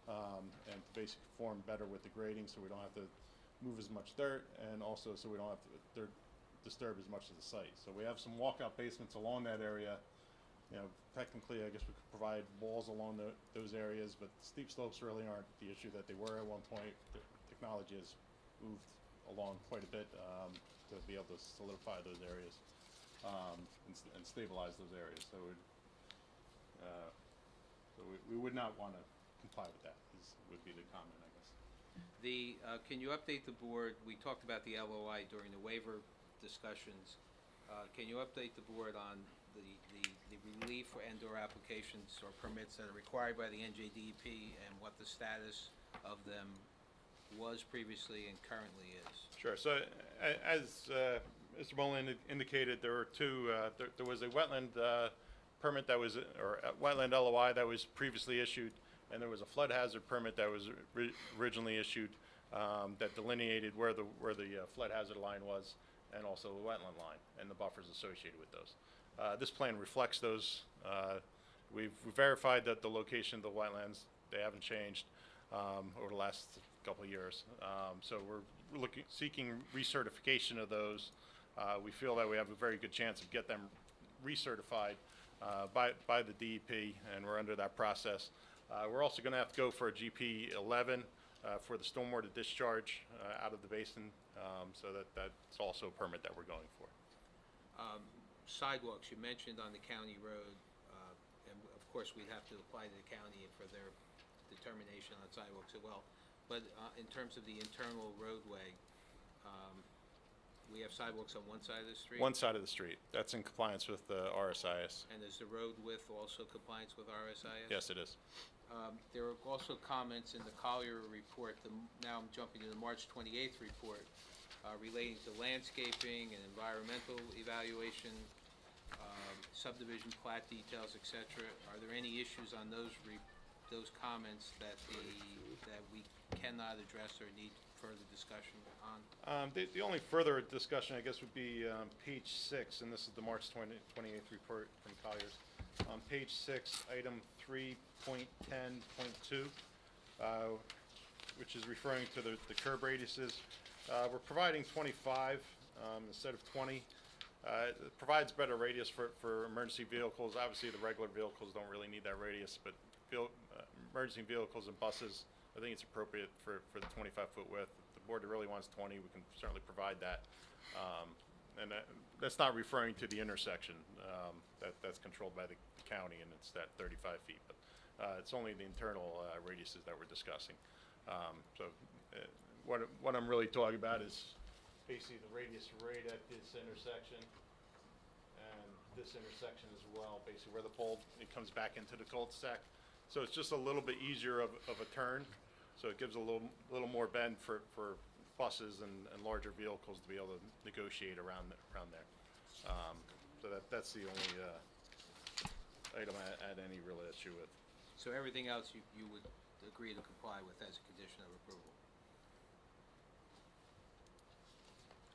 and to basically perform better with the grading, so we don't have to move as much dirt, and also so we don't have to disturb as much of the site. So we have some walkout basements along that area. Technically, I guess we could provide walls along those areas, but steep slopes really aren't the issue that they were at one point. The technology has moved along quite a bit to be able to solidify those areas and stabilize those areas. So we would not want to comply with that, would be the comment, I guess. Can you update the board, we talked about the LOI during the waiver discussions. Can you update the board on the relief and/or applications or permits that are required by the NJDEP and what the status of them was previously and currently is? Sure. So as Mr. Mullen indicated, there were two. There was a wetland permit that was, or a wetland LOI that was previously issued, and there was a flood hazard permit that was originally issued that delineated where the flood hazard line was, and also the wetland line and the buffers associated with those. This plan reflects those. We've verified that the location of the wetlands, they haven't changed over the last couple of years. So we're seeking recertification of those. We feel that we have a very good chance of get them recertified by the DEP, and we're under that process. We're also going to have to go for a GP 11 for the stormwater discharge out of the basin, so that's also a permit that we're going for. Sidewalks, you mentioned on the county road, and of course, we'd have to apply to the county for their determination on sidewalks as well. But in terms of the internal roadway, we have sidewalks on one side of the street? One side of the street. That's in compliance with the RSIS. And is the road width also compliance with RSIS? Yes, it is. There are also comments in the Collier report, now I'm jumping to the March 28th report, relating to landscaping and environmental evaluation, subdivision plat details, et cetera. Are there any issues on those comments that we cannot address or need further discussion on? The only further discussion, I guess, would be page 6, and this is the March 28th report from Colliers. On page 6, item 3.10.2, which is referring to the curb radiuses. We're providing 25 instead of 20. It provides better radius for emergency vehicles. Obviously, the regular vehicles don't really need that radius, but emergency vehicles and buses, I think it's appropriate for the 25-foot width. If the board really wants 20, we can certainly provide that. And that's not referring to the intersection. That's controlled by the county, and it's that 35 feet. But it's only the internal radiuses that we're discussing. What I'm really talking about is basically the radius right at this intersection and this intersection as well, basically where the pole, it comes back into the cul-de-sac. So it's just a little bit easier of a turn. So it gives a little more bend for buses and larger vehicles to be able to negotiate around there. So that's the only item I had any real issue with. So everything else you would agree to comply with as a condition of approval?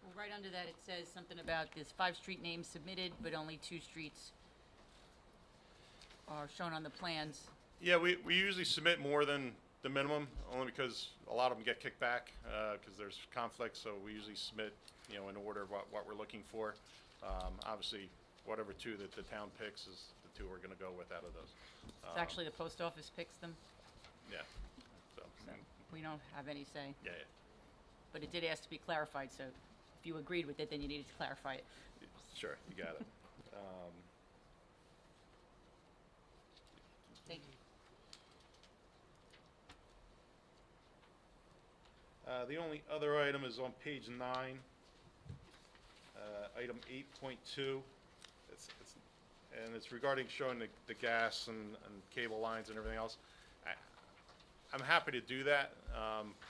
Well, right under that, it says something about there's 5 street names submitted, but only 2 streets are shown on the plans. Yeah, we usually submit more than the minimum, only because a lot of them get kicked back because there's conflicts. So we usually submit, in order of what we're looking for. Obviously, whatever 2 that the town picks is the 2 we're going to go with out of those. It's actually the post office picks them, Yeah. So, so we don't have any say. yeah. But it did ask to be clarified, so if you agreed with it, then you needed to clarify it. Sure, you got it. Thank you. The only other item is on page 9, item 8.2. And it's regarding showing the gas and cable lines and everything else. I'm happy to do that,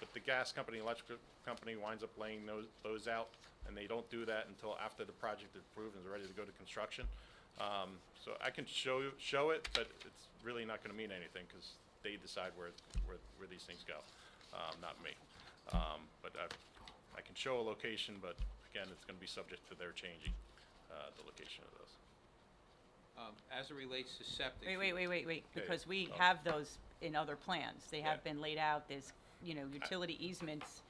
but the gas company, electric company winds up laying those out, and they don't do that until after the project is approved and is ready to go to construction. So I can show it, but it's really not going to mean anything because they decide where these things go, not me. But I can show a location, but again, it's going to be subject to their changing the location of those. As it relates to septic. Wait, because we Oh. have those in other plans. They have Yeah. been laid out. There's, utility easements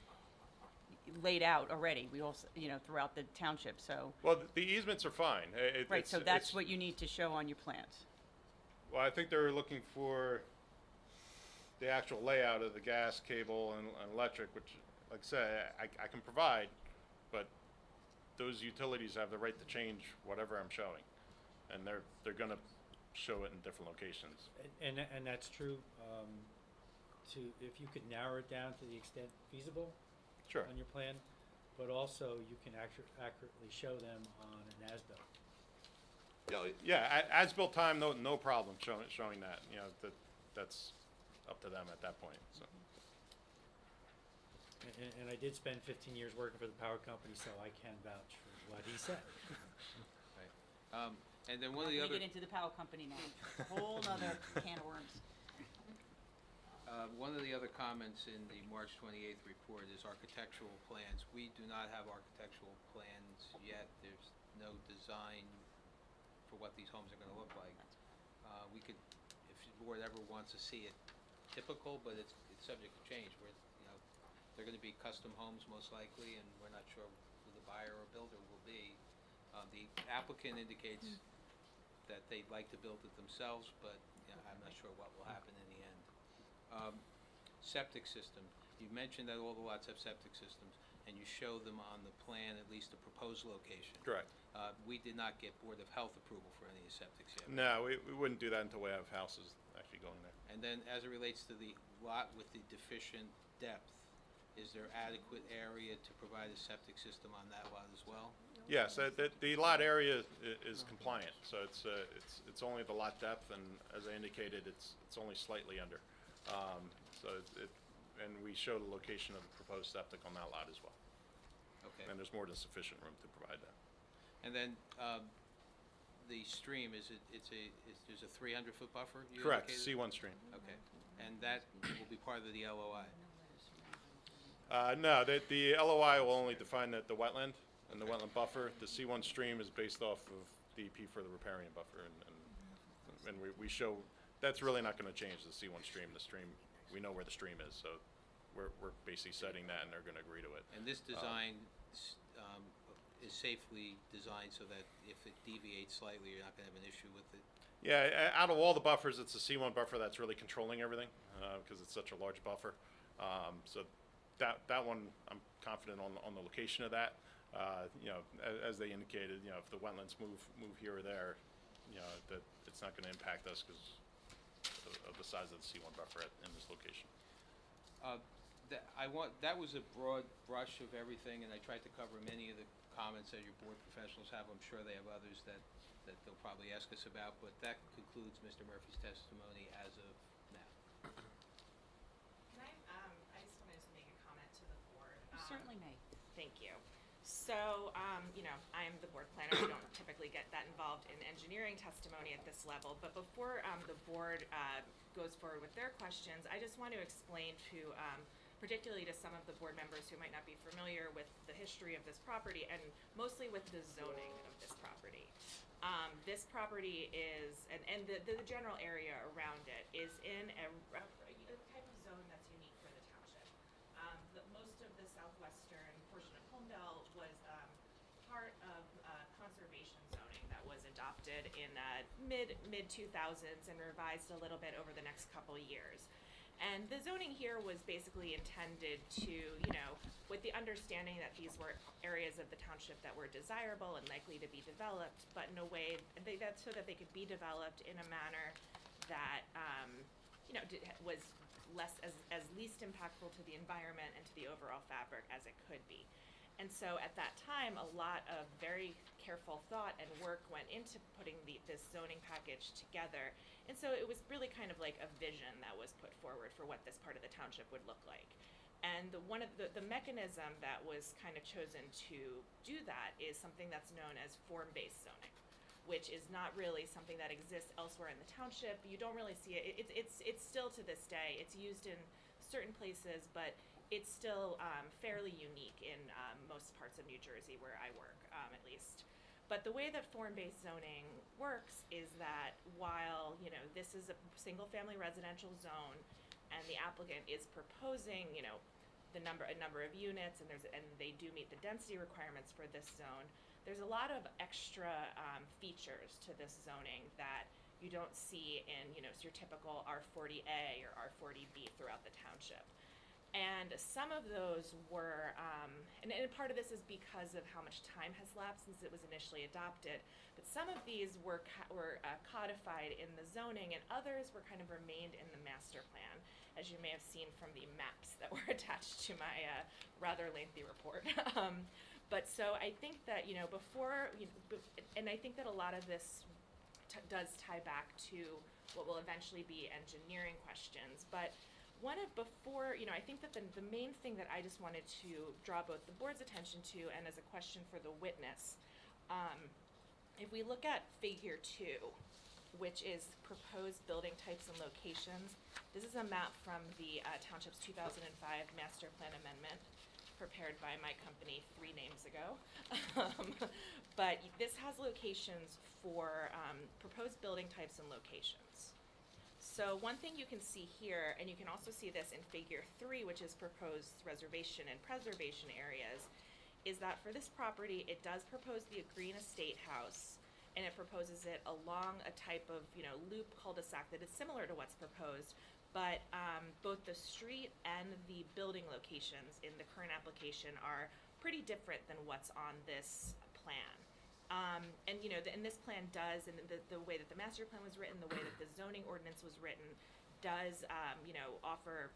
laid out already. We also, throughout the township, so. Well, the easements are fine. Right, so that's what you need to show on your plans. Well, I think they're looking for the actual layout of the gas, cable, and electric, which, like I said, I can provide, but those utilities have the right to change whatever I'm showing, and they're going to show it in different locations. And that's true, if you could narrow it down to the extent feasible Sure. on your plan, but also you can accurately show them on an as-built. Yeah, as-built time, no problem showing that. That's up to them at that point. So. And I did spend 15 years working for the power company, so I can vouch for what he said. Right. And then one of the other. We get into the power company now. Whole nother can of worms. One of the other comments in the March 28th report is architectural plans. We do not have architectural plans yet. There's no design for what these homes are going to look like. We could, if the board ever wants to see it, typical, but it's subject to change. They're going to be custom homes most likely, and we're not sure who the buyer or builder will be. The applicant indicates that they'd like to build it themselves, but I'm not sure what will happen in the end. Septic system, you mentioned that all the lots have septic systems, and you show them on the plan, at least the proposed location. Correct. We did not get Board of Health approval for any of the septics yet. No, we wouldn't do that until we have houses actually going there. And then, as it relates to the lot with the deficient depth, is there adequate area to provide a septic system on that lot as well? Yes, the lot area is compliant, so it's only the lot depth, and as I indicated, it's only slightly under. And we show the location of the proposed septic on that lot as well. Okay. And there's more than sufficient room to provide that. And then, the stream, there's a 300-foot buffer you Correct, indicated? C1 stream. Okay, and that will be part of the LOI? No, the LOI will only define the wetland and the wetland buffer. The C1 stream is based off of DEP for the riparian buffer, and we show, that's really not gonna change the C1 stream. The stream, we know where the stream is, so we're basically setting that, and they're gonna agree to it. And this design is safely designed so that if it deviates slightly, you're not gonna have an issue with it? Yeah, out of all the buffers, it's the C1 buffer that's really controlling everything, because it's such a large buffer. So that one, I'm confident on the location of that. You know, as they indicated, you know, if the wetlands move here or there, you know, that it's not gonna impact us because of the size of the C1 buffer in this location. That was a broad brush of everything, and I tried to cover many of the comments that your board professionals have. I'm sure they have others that they'll probably ask us about, but that concludes Mr. Murphy's testimony as of now. Can I just wanted to make a comment to the board. You certainly may. Thank you. So, you know, I'm the board planner. We don't typically get that involved in engineering testimony at this level. But before the board goes forward with their questions, I just want to explain to, particularly to some of the board members who might not be familiar with the history of this property, and mostly with the zoning of this property. This property is, and the general area around it is in a type of zone that's unique for the township. Most of the southwestern portion of Holmdel was part of conservation zoning that was adopted in mid-2000s and revised a little bit over the next couple years. And the zoning here was basically intended to, you know, with the understanding that these were areas of the township that were desirable and likely to be developed, but in a way that's so that they could be developed in a manner that, you know, was as least impactful to the environment and to the overall fabric as it could be. And so at that time, a lot of very careful thought and work went into putting this zoning package together. And so it was really kind of like a vision that was put forward for what this part of the township would look like. And one of the mechanism that was kind of chosen to do that is something that's known as form-based zoning, which is not really something that exists elsewhere in the township. You don't really see it. It's still to this day. It's used in certain places, but it's still fairly unique in most parts of New Jersey where I work, at least. But the way that form-based zoning works is that while, you know, this is a single-family residential zone, and the applicant is proposing, you know, a number of units, and they do meet the density requirements for this zone, there's a lot of extra features to this zoning that you don't see in, you know, your typical R40A or R40B throughout the township. And some of those were, and part of this is because of how much time has lapsed since it was initially adopted, but some of these were codified in the zoning, and others were kind of remained in the master plan, as you may have seen from the maps that were attached to my rather lengthy report. But so I think that, you know, and I think that a lot of this does tie back to what will eventually be engineering questions, but I think that the main thing that I just wanted to draw both the board's attention to and as a question for the witness, if we look at figure 2, which is proposed building types and locations, this is a map from the township's 2005 master plan amendment prepared by my company 3 names ago. But this has locations for proposed building types and locations. So one thing you can see here, and you can also see this in figure 3, which is proposed reservation and preservation areas, is that for this property, it does propose the green estate house, and it proposes it along a type of, you know, loop cul-de-sac that is similar to what's proposed, but both the street and the building locations in the current application are pretty different than what's on this plan. And you know, and this plan does, and the way that the master plan was written, the way that the zoning ordinance was written, does you know, offer.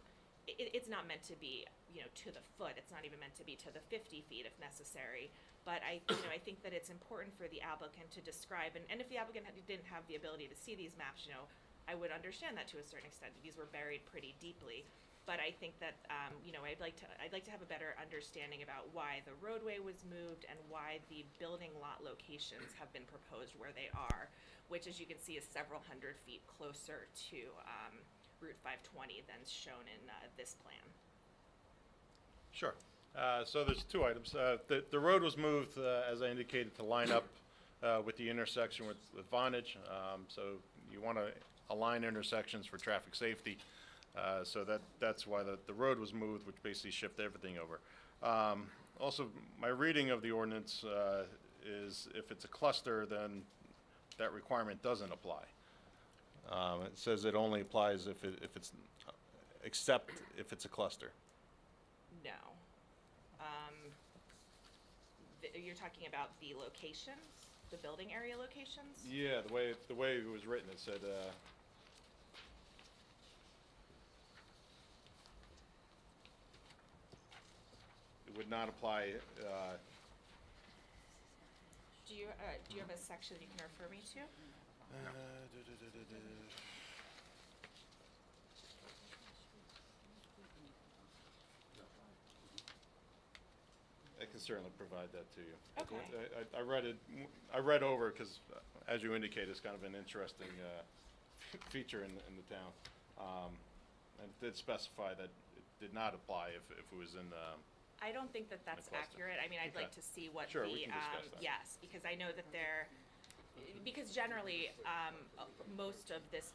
It's not meant to be, you know, to the foot. It's not even meant to be to the 50 feet if necessary. But I think that it's important for the applicant to describe, and if the applicant didn't have the ability to see these maps, you know, I would understand that to a certain extent. These were buried pretty deeply. But I think that, you know, I'd like to have a better understanding about why the roadway was moved and why the building lot locations have been proposed where they are, which, as you can see, is several hundred feet closer to Route 520 than shown in this plan. Sure. So there's two items. The road was moved, as I indicated, to line up with the intersection with Vonage. So you want to align intersections for traffic safety. So that's why the road was moved, which basically shifted everything over. Also, my reading of the ordinance is if it's a cluster, then that requirement doesn't apply. It says it only applies if it's, except if it's a cluster. No. You're talking about the locations, the building area locations? Yeah, the way it was written, it said, it would not apply, Do you have a section you can refer me to? I can certainly provide that to you. Okay. I read over because, as you indicate, it's kind of an interesting feature in the town. And it did specify that it did not apply if it was in I don't think that that's cluster. accurate. I mean, I'd like Okay. to see what Sure, the, we can discuss that. yes, because I know that because generally, most of this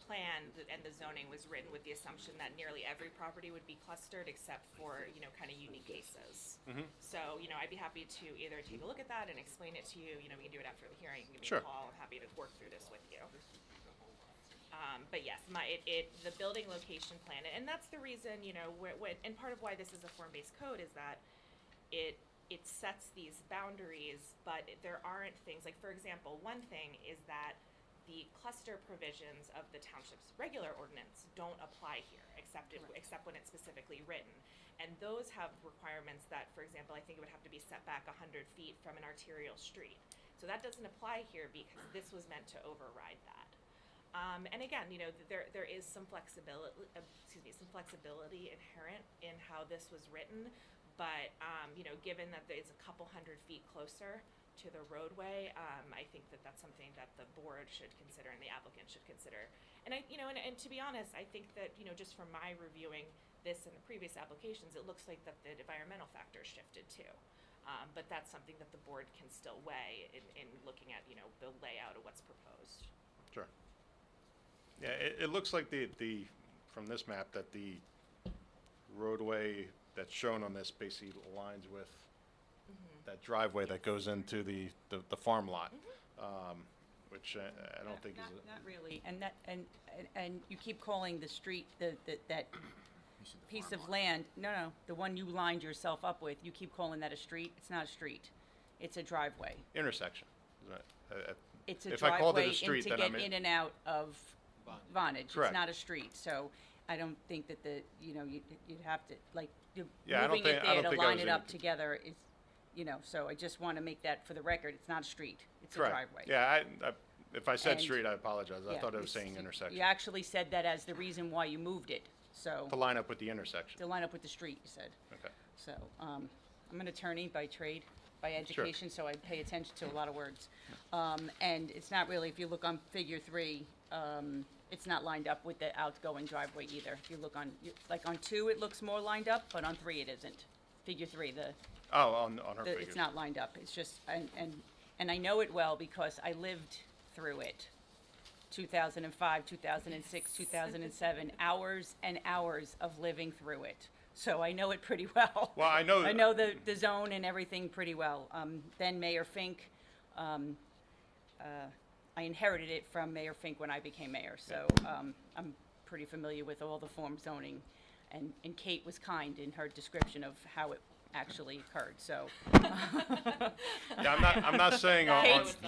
plan and the zoning was written with the assumption that nearly every property would be clustered except for, you know, kind of unique cases. Mhm. So, you know, I'd be happy to either take a look at that and explain it to you. You know, we can do it after the hearing. You can give me Sure. a call. I'm happy to work through this with you. But yes, the building location plan, and that's the reason, you know, and part of why this is a form-based code is that it sets these boundaries, but there aren't things, like, for example, one thing is that the cluster provisions of the township's regular ordinance don't apply here, except when it's specifically written. And those have requirements that, for example, I think it would have to be set back 100 feet from an arterial street. So that doesn't apply here because this was meant to override that. And again, you know, there is some flexibility inherent in how this was written, but you know, given that it's a couple hundred feet closer to the roadway, I think that that's something that the board should consider and the applicant should consider. And and to be honest, I think that, you know, just from my reviewing this and the previous applications, it looks like that the environmental factors shifted too. But that's something that the board can still weigh in looking at, you know, the layout of what's proposed. Sure. Yeah, it looks like from this map that the roadway that's shown on this basically aligns with that driveway that goes into the farm lot, which I don't think is. Not really, and you keep calling the street, that piece of land, no, the one you lined yourself up with, you keep calling that a street. It's not a street. It's a driveway. Intersection. It's a If I called it a driveway street, to then get I'm in and out of Vonage. Correct. It's not a street, so I don't think that you'd have to, like, Yeah, I don't moving it think- I there don't to think I line was it in- up together is, you know, so I just want to make that for the record. It's not a street. It's a Correct. driveway. Yeah, if I said And- street, I apologize. I Yeah, thought it was it's- saying intersection. You actually said that as the reason why you moved it, so, To line up with the intersection. to line up with the street, you said. Okay. So, I'm an attorney by trade, by education, so I pay attention to a lot of words. And it's not really, if you look on figure 3, it's not lined up with the outgoing driveway either. If you look on, like on 2, it looks more lined up, but on 3 it isn't. Figure 3, Oh, on her figures. it's not lined up. It's just, and I know it well because I lived through it. 2005, 2006, 2007, hours and hours of living through it. So I know it pretty well. Well, I know- I know the zone and everything pretty well. Then Mayor Fink, I inherited it from Mayor Fink when I became mayor. So I'm pretty familiar with all the form zoning, and Kate was kind in her description of how it actually occurred, so. Yeah, I'm not saying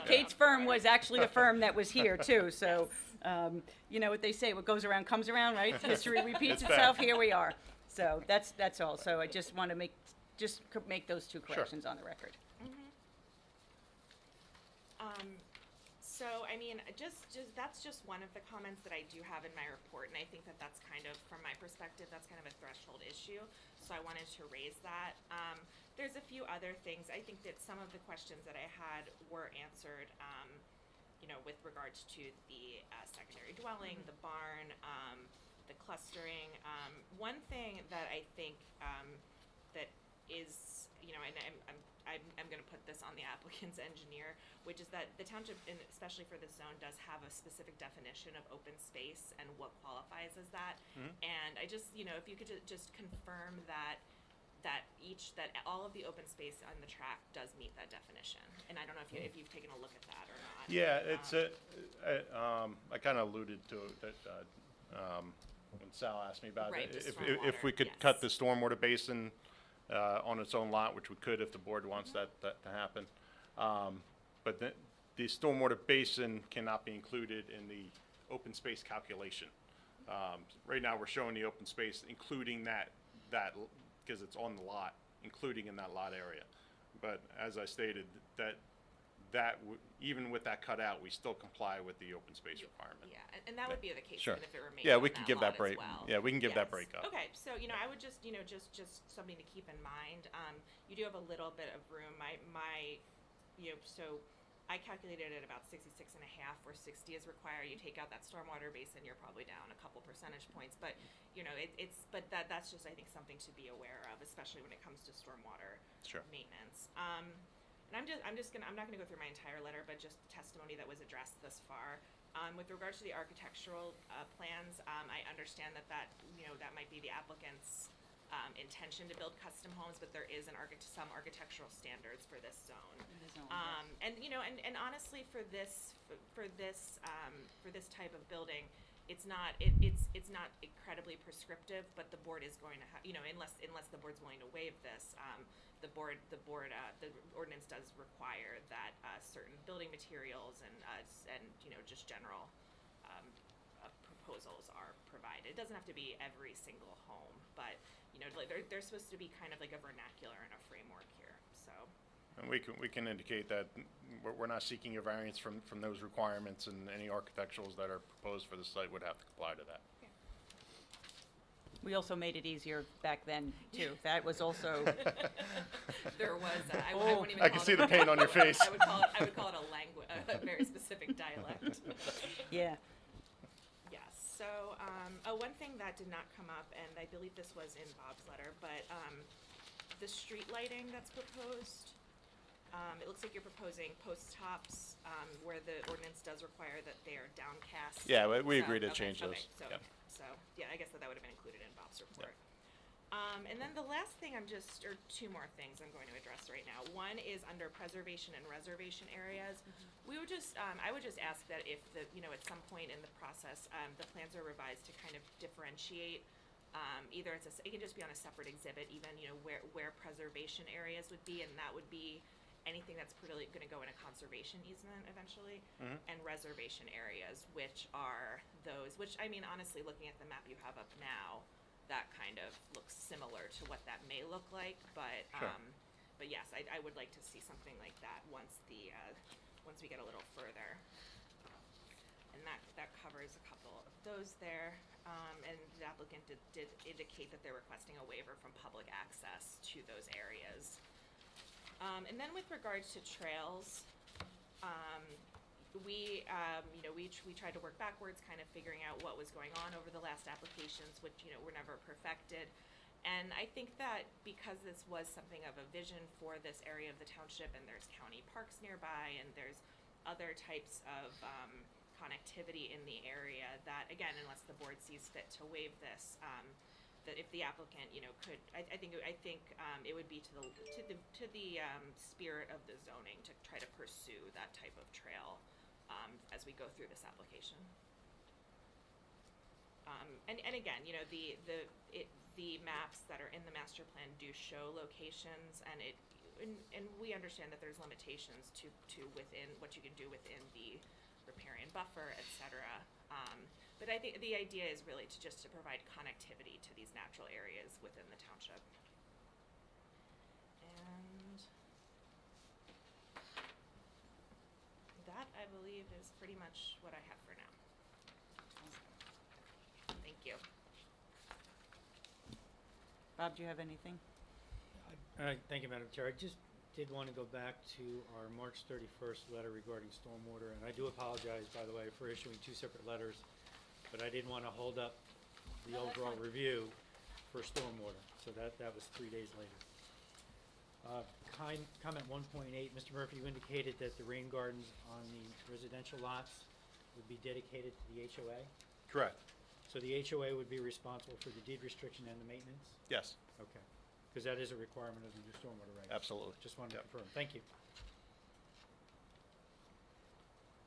Kate's firm was actually a firm that was here too, so, you know what they say, what goes around comes around, right? History repeats It's back. itself, here we are. So that's all, so I just want to make those two corrections on the record. So, I mean, that's just one of the comments that I do have in my report, and I think that that's kind of, from my perspective, that's kind of a threshold issue, so I wanted to raise that. There's a few other things. I think that some of the questions that I had were answered, you know, with regards to the secondary dwelling, the barn, the clustering. One thing that I think that is, you know, and I'm going to put this on the applicant's engineer, which is that the township, and especially for this zone, does have a specific definition of open space and what qualifies as that. And I just, you know, if you could just confirm that all of the open space on the tract does meet that definition. And I don't know if you've taken a look at that or not. Yeah, it's I kind of alluded to it that when Sal asked me about Right, it. the If we stormwater, could cut the stormwater basin on its own lot, which we could if the board wants that to happen. But the stormwater basin cannot be included in the open space calculation. Right now, we're showing the open space, including that because it's on the lot, including in that lot area. But as I stated, even with that cutout, we still comply with the open space requirement. Yeah, and that would be the case Sure. even if it remained Yeah, on we can that give lot that break. as well. Yeah, we can give that Yes. break up. Okay, so, you know, I would just, you know, just something to keep in mind. You do have a little bit of room. You know, so I calculated it about 66 and a half, where 60 is required. You take out that stormwater basin, you're probably down a couple percentage points. But, you know, but that's just, I think, something to be aware of, especially when it comes to stormwater Sure. maintenance. And I'm not gonna go through my entire letter, but just testimony that was addressed thus far. With regards to the architectural plans, I understand that you know, that might be the applicant's intention to build custom homes, but there is some architectural standards for this zone. And you know, and honestly, for this type of building, it's not incredibly prescriptive, but the board is going to you know, unless the board's willing to waive this, the ordinance does require that certain building materials and you know, just general proposals are provided. It doesn't have to be every single home, but you know, like they're supposed to be kind of like a vernacular and a framework here. So. And we can indicate that we're not seeking a variance from those requirements, and any architecturals that are proposed for the site would have to comply to that. We also made it easier back then too, that was also. There was, I wouldn't even I call can it see a- the pain on your face. I would call it a very specific dialect. Yeah. Yes, so, one thing that did not come up, and I believe this was in Bob's letter, but, the street lighting that's proposed, it looks like you're proposing post tops, where the ordinance does require that they are downcast. Yeah, we agree to Okay, change those. Okay, Yep. So, yeah, I guess that would have been included in Bob's report. And then the last thing or two more things I'm going to address right now. One is under preservation and reservation areas. We would just, I would just ask that if you know, at some point in the process, the plans are revised to kind of differentiate, either it can just be on a separate exhibit, even, you know, where preservation areas would be, and that would be anything that's really gonna go in a conservation easement eventually, and reservation areas, which are those, which, I mean, honestly, looking at the map you have up now, that kind of looks similar to what that may look like, but, Sure. but yes, I would like to see something like that once we get a little further. And that covers a couple of those there, and the applicant did indicate that they're requesting a waiver from public access to those areas. And then with regards to trails, we tried to work backwards, kind of figuring out what was going on over the last applications, which, you know, were never perfected. And I think that because this was something of a vision for this area of the township, and there's county parks nearby, and there's other types of connectivity in the area, that, again, unless the board sees fit to waive this, that if the applicant, you know, could, I think it would be to the spirit of the zoning to try to pursue that type of trail as we go through this application. And again, you know, the maps that are in the master plan do show locations, and we understand that there's limitations to within, what you can do within the riparian buffer, et cetera. But I think the idea is really to provide connectivity to these natural areas within the township. And that, I believe, is pretty much what I have for now. Thank you. Bob, do you have anything? Thank you, Madam Chair. I just did want to go back to our March 31st letter regarding stormwater, and I do apologize, by the way, for issuing two separate letters, but I didn't want to hold up the No, that's overall fine. review for stormwater, so that was 3 days later. Comment 1.8, Mr. Murphy, you indicated that the rain gardens on the residential lots would be dedicated to the HOA? Correct. So the HOA would be responsible for the deed restriction and the maintenance? Yes, Okay, because that is a requirement of the new stormwater regs. absolutely. Just wanted to Yep. confirm. Thank you.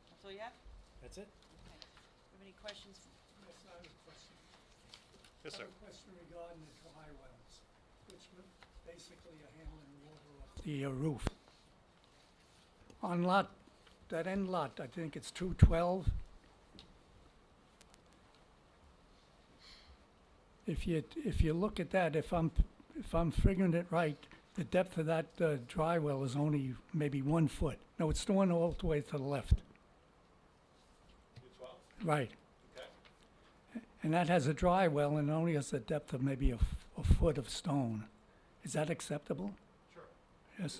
That's all you have? That's it? Okay. Have any questions? Yes, I have a question. Yes, sir. I have a question regarding the dry wells, which basically are handling water off the roof. On that end lot, I think it's 212. If you look at that, if I'm figuring it right, the depth of that dry well is only maybe 1 foot. No, it's the one all the way to the left. 212? Right. Okay. And that has a dry well and only has a depth of maybe a foot of stone. Is that acceptable? Sure. Yes.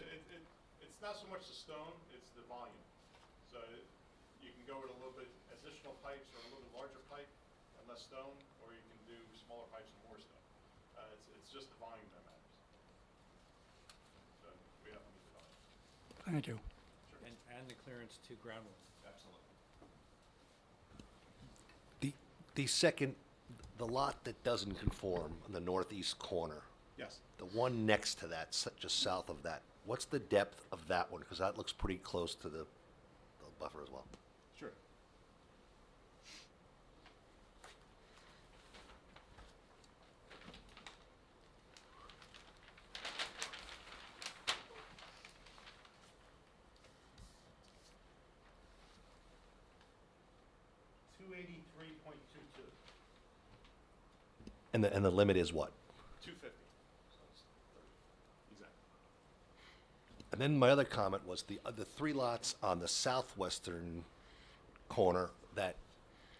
It's not so much the stone, it's the volume. So you can go with a little bit additional pipes or a little bit larger pipe and less stone, or you can do smaller pipes and more stone. It's just the volume that matters. So we have to meet the volume. Thank you. And the clearance to groundwater. Absolutely. The lot that doesn't conform in the northeast corner, Yes. the one next to that, just south of that, what's the depth of that one? Because that looks pretty close to the buffer as well. Sure. $283.22. And the limit is what? 250. Exactly. And then my other comment was the 3 lots on the southwestern corner that,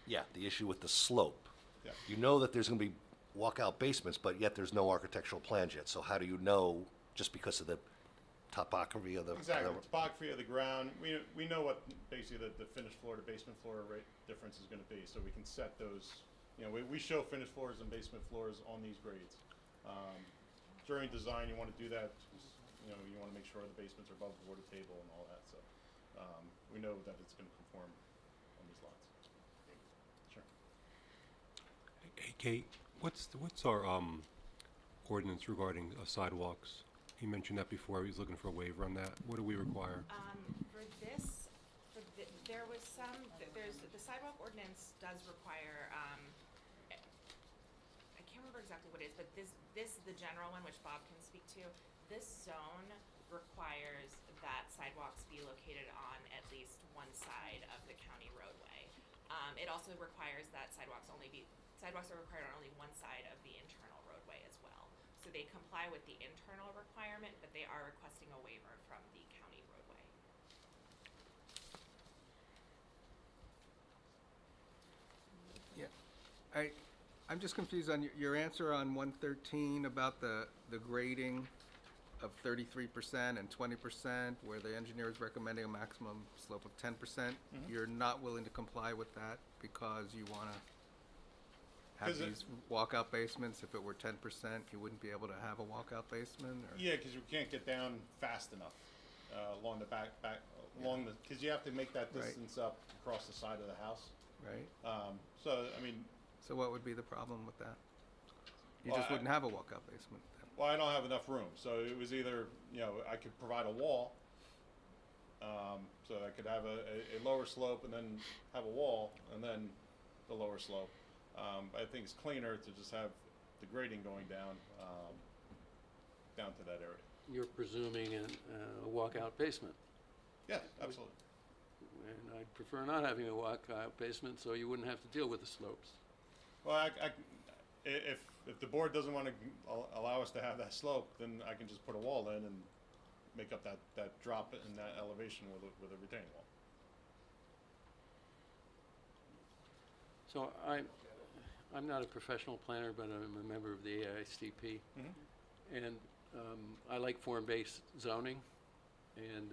the issue with the slope. Yeah. You know that there's going to be walkout basements, but yet there's no architectural plans yet. So how do you know, just because of the topography of the... Exactly, topography of the ground, we know what basically the finished floor to basement floor rate difference is gonna be, so we can set those, we show finished floors and basement floors on these grades. During design, you wanna do that, you wanna make sure the basements are above the water table and all that, so, we know that it's gonna conform on these lots. Sure. Hey, Kate, what's our ordinance regarding sidewalks? He mentioned that before. He was looking for a waiver on that. What do we require? There was the sidewalk ordinance does require, I can't remember exactly what it is, but the general one, which Bob can speak to, this zone requires that sidewalks be located on at least one side of the county roadway. It also requires that sidewalks are required on only one side of the internal roadway as well. So they comply with the internal requirement, but they are requesting a waiver from the county roadway. Yeah. I'm just confused on your answer on 113 about the grading of 33% and 20%, where the engineer is recommending a maximum slope of 10%. You're not willing to comply with that because you want to have 'Cause these walkout basements. If it were 10%, you wouldn't be able to have a walkout basement? Or? Yeah, because you can't get down fast enough along the because you have to make that Right. distance up across the side of the house. Right? So, I mean, So what would be the problem with that? You Well, just wouldn't have a walkout basement then. well, I don't have enough room, so it was either, I could provide a wall, so I could have a lower slope and then have a wall, and then the lower slope. I think it's cleaner to just have the grading going down, down to that area. You're presuming a walkout basement. Yeah, absolutely. And I'd prefer not having a walkout basement, so you wouldn't have to deal with the slopes. Well, if the board doesn't want to allow us to have that slope, then I can just put a wall in and make up that drop in that elevation with a retaining wall. So I'm not a professional planner, but I'm a member of the AISTP. And I like form-based zoning. And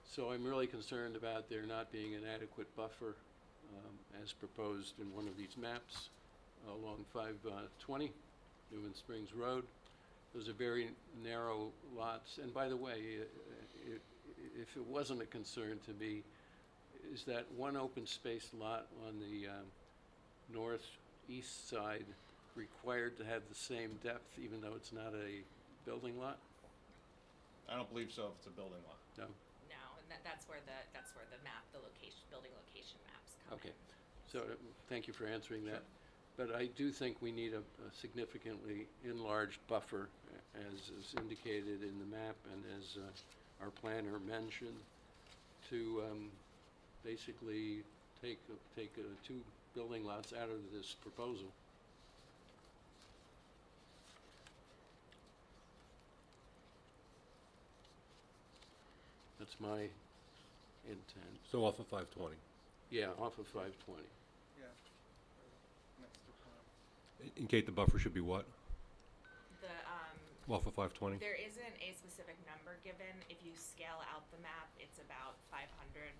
so I'm really concerned about there not being an adequate buffer as proposed in one of these maps along 520 Newman Springs Road. Those are very narrow lots. And by the way, if it wasn't a concern to me, is that one open space lot on the northeast side required to have the same depth even though it's not a building lot? I don't believe so if it's a building lot. No? No, and that's where the map, the location, building location maps come in. Okay. So thank you for answering that. But I do think we need a significantly enlarged buffer, as is indicated in the map and as our planner mentioned, to basically take two building lots out of this proposal. That's my intent. So off of 520. Yeah, off of 520. Yeah. Next to Pine. Indicate the buffer should be what? The, Off of 520? there isn't a specific number given. If you scale out the map, it's about 500,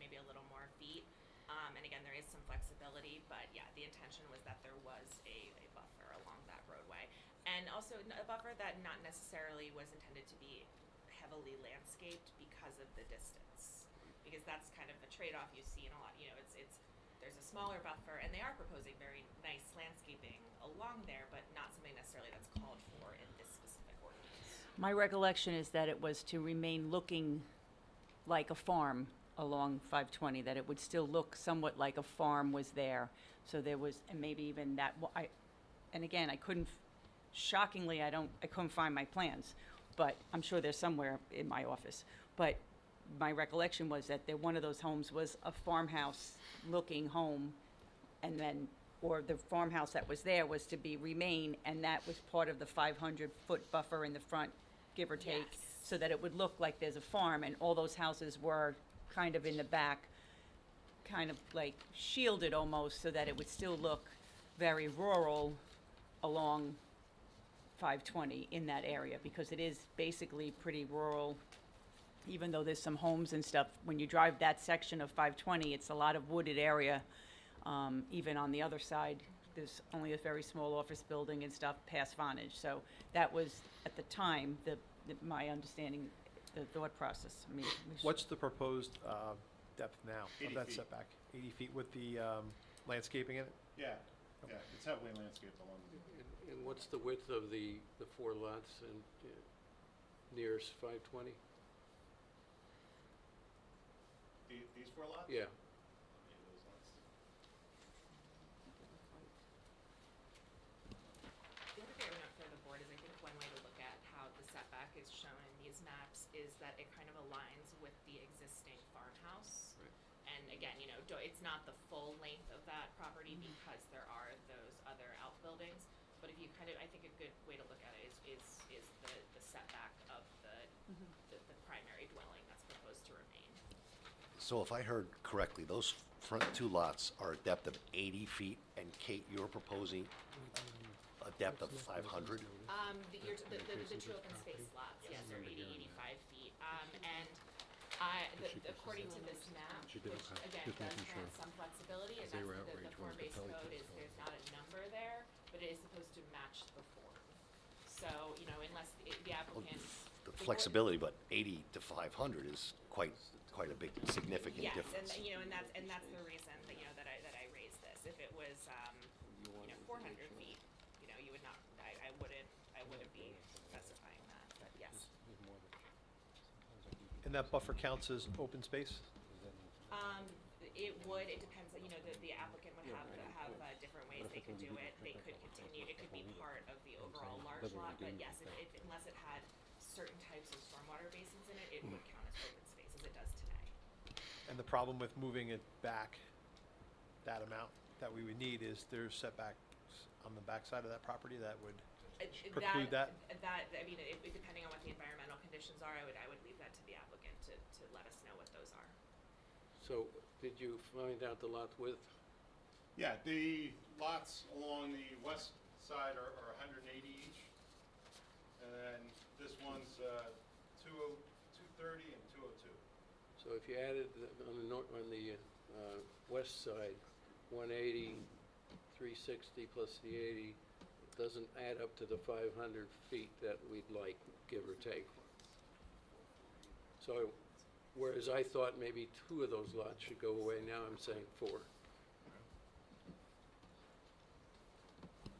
maybe a little more feet. And again, there is some flexibility, but yeah, the intention was that there was a buffer along that roadway. And also a buffer that not necessarily was intended to be heavily landscaped because of the distance. Because that's kind of the trade-off you see in a lot, there's a smaller buffer, and they are proposing very nice landscaping along there, but not something necessarily that's called for in this specific ordinance. My recollection is that it was to remain looking like a farm along 520, that it would still look somewhat like a farm was there. So there was, and maybe even that, and again, I couldn't, shockingly, I couldn't find my plans, but I'm sure they're somewhere in my office. But my recollection was that one of those homes was a farmhouse-looking home, and then, or the farmhouse that was there was to remain, and that was part of the 500-foot buffer in the front, give or take, Yes. so that it would look like there's a farm, and all those houses were kind of in the back, kind of like shielded almost, so that it would still look very rural along 520 in that area, because it is basically pretty rural. Even though there's some homes and stuff, when you drive that section of 520, it's a lot of wooded area. Even on the other side, there's only a very small office building and stuff past Vonage. So that was, at the time, my understanding, the thought process. I mean, What's the proposed depth now 80 of that feet. setback? 80 feet with the landscaping in it? Yeah, it's heavily landscaped along. And what's the width of the four lots in near 520? These four lots? Yeah. Those lots. The other thing I would note for the board is I think one way to look at how the setback is shown in these maps is that it kind of aligns with the existing farmhouse. Right. And again, it's not the full length of that property because there are those other outbuildings. But if you I think a good way to look at it is the setback of the primary dwelling that's proposed to remain. So if I heard correctly, those front two lots are a depth of 80 feet, and Kate, you're proposing a depth of 500? The two open space lots, yes, are 85 feet. And according to this map, She did, which okay. again Just does making grant sure. some flexibility, and They that's were the outraged when form-based Capelli code took is the there's not a number there, but it is supposed to match the form. So, unless the applicant. The flexibility, but 80 to 500 is quite a big, significant Yes, difference. and that's the reason that I raised this. If it was 400 feet, you would not. I wouldn't be specifying that. But yes. And that buffer counts as open space? It would, it depends, the applicant would have different ways they could do it. They could continue, it could be part of the overall large lot, but yes, unless it had certain types of stormwater basins in it, it would count as open space as it does today. And the problem with moving it back, that amount that we would need is there's setbacks on the backside of that property that would preclude that? Depending on what the environmental conditions are, I would leave that to the applicant to let us know what those are. So, did you find out the lot width? Yeah, the lots along the west side are 180 each. And then this one's 230 and 202. So if you added on the west side, 180, 360 plus the 80, it doesn't add up to the 500 feet that we'd like, give or take. So, whereas I thought maybe 2 of those lots should go away, now I'm saying 4.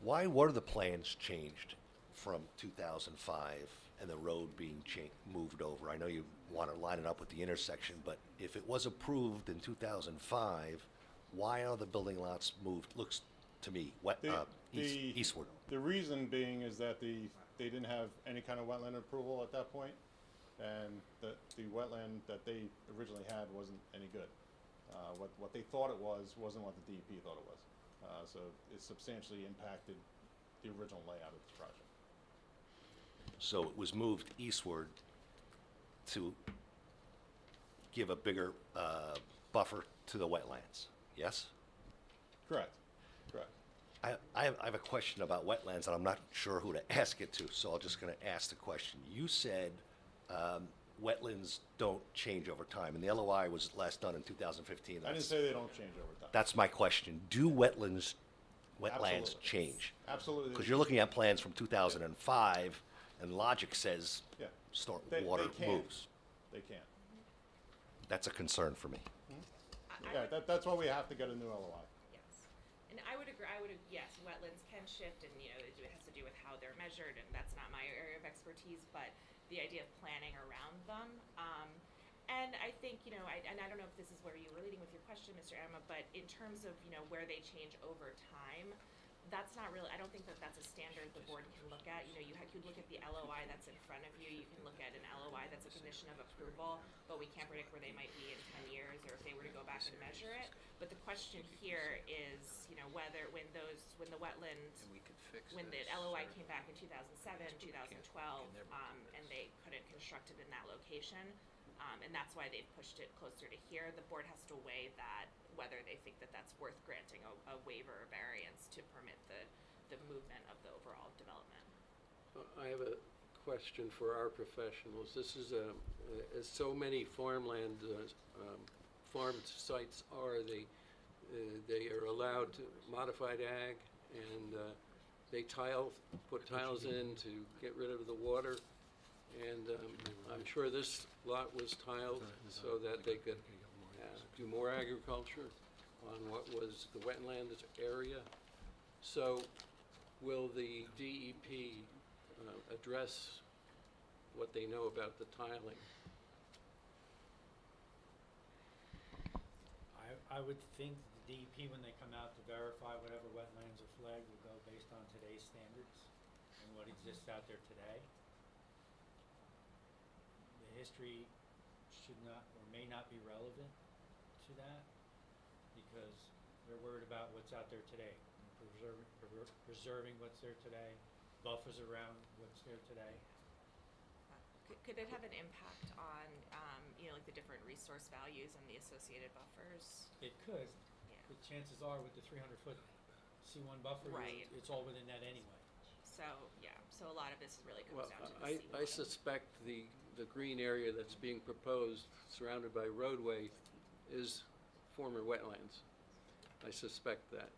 Why were the plans changed from 2005 and the road being moved over? I know you want to line it up with the intersection, but if it was approved in 2005, why are the building lots moved, looks to me, eastward? The reason being is that they didn't have any kind of wetland approval at that point, and the wetland that they originally had wasn't any good. What they thought it wasn't what the DEP thought it was. So it substantially impacted the original layout of this project. So it was moved eastward to give a bigger buffer to the wetlands, yes? Correct, correct. I have a question about wetlands, and I'm not sure who to ask it to, so I'm just going to ask the question. You said wetlands don't change over time, and the LOI was last done in 2015. I didn't say they don't change over time. That's my question. Do wetlands Absolutely. change? Absolutely. Because you're looking at plans from 2005, and logic says Yeah. stormwater They can. moves. They can. That's a concern for me. Yeah, that's why we have to get a new LOI. Yes, and I would agree, yes, wetlands can shift, and, it has to do with how they're measured, and that's not my area of expertise, but the idea of planning around them. And I think, and I don't know if this is where you were leading with your question, Mr. Emma, but in terms of, where they change over time, that's not really, I don't think that that's a standard the board can look at. You could look at the LOI that's in front of you, you can look at an LOI that's a condition of approval, but we can't predict where they might be in 10 years, or if they were to go back and measure it. But the question here is, whether, when the wetlands, when the LOI came back in 2007, 2012, and they couldn't construct it in that location, and that's why they've pushed it closer to here, the board has to weigh that, whether they think that that's worth granting a waiver or variance to permit the movement of the overall development. I have a question for our professionals. This is as so many farmland, farm sites are, they are allowed to modified ag, and they put tiles in to get rid of the water. And I'm sure this lot was tiled so that they could do more agriculture on what was the wetland area. So will the DEP address what they know about the tiling? I would think the DEP, when they come out to verify whatever wetlands are flagged, will go based on today's standards and what exists out there today. The history should not, or may not be relevant to that, because they're worried about what's out there today, preserving what's there today, buffers around what's there today. Could it have an impact on, like the different resource values and the associated buffers? It could, Yeah. but chances are with the 300-foot C1 buffer, Right. it's all within that anyway. So, yeah, so a lot of this really Well, comes down to the I suspect the green area that's being proposed, surrounded by roadway, is former wetlands. I suspect that.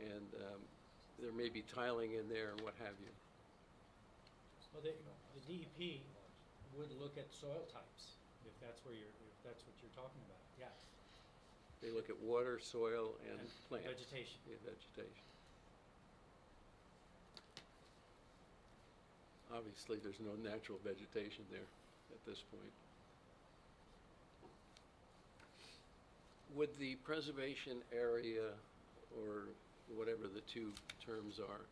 And there may be tiling in there and what have you. Well, the DEP would look at soil types, if that's what you're talking about, yes. They look at water, soil, and plants. Vegetation. Yeah, vegetation. Obviously, there's no natural vegetation there at this point. Would the preservation area, or whatever the two terms are,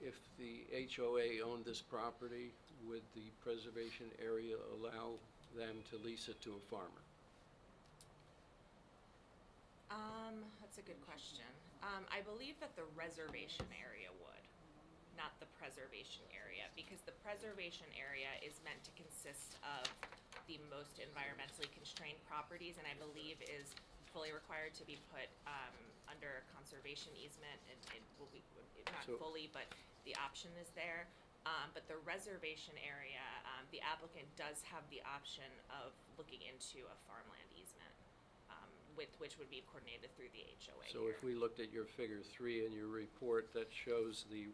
if the HOA owned this property, would the preservation area allow them to lease it to a farmer? That's a good question. I believe that the reservation area would, not the preservation area, because the preservation area is meant to consist of the most environmentally constrained properties, and I believe is fully required to be put, under conservation easement, and will be, not So- fully, but the option is there. But the reservation area, the applicant does have the option of looking into a farmland easement, which would be coordinated through the HOA So if we looked at your figure 3 in your report, that shows the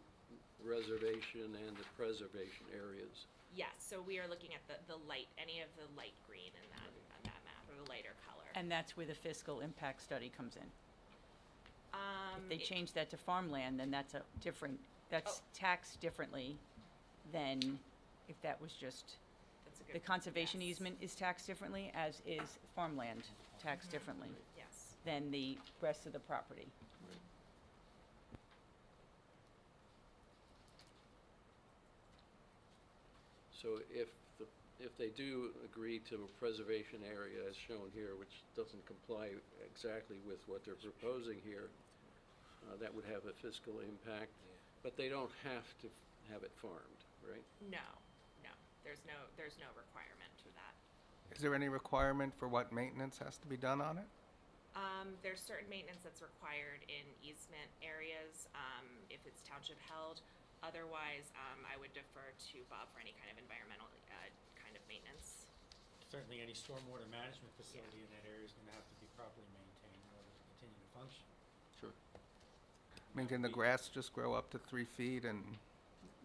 reservation and the preservation areas. Yes, so we are looking at the light, any of the light green in that, on that map, or the lighter color. And that's where the fiscal impact study comes in. If they It- change that to farmland, then that's a different, that's taxed differently than if that was just, That's a the good, conservation yes. easement is taxed differently, as is farmland taxed differently Yes. than the rest of the property. So if they do agree to a preservation area as shown here, which doesn't comply exactly with what they're proposing here, that would have a fiscal impact, but they don't have to have it farmed, right? No, there's no requirement for that. Is there any requirement for what maintenance has to be done on it? There's certain maintenance that's required in easement areas, if it's township held. Otherwise, I would defer to Bob for any kind of environmental, kind of maintenance. Certainly, any stormwater management facility in that area is gonna have to be properly maintained in order to continue to function. Sure. I mean, can the grass just grow up to 3 feet and,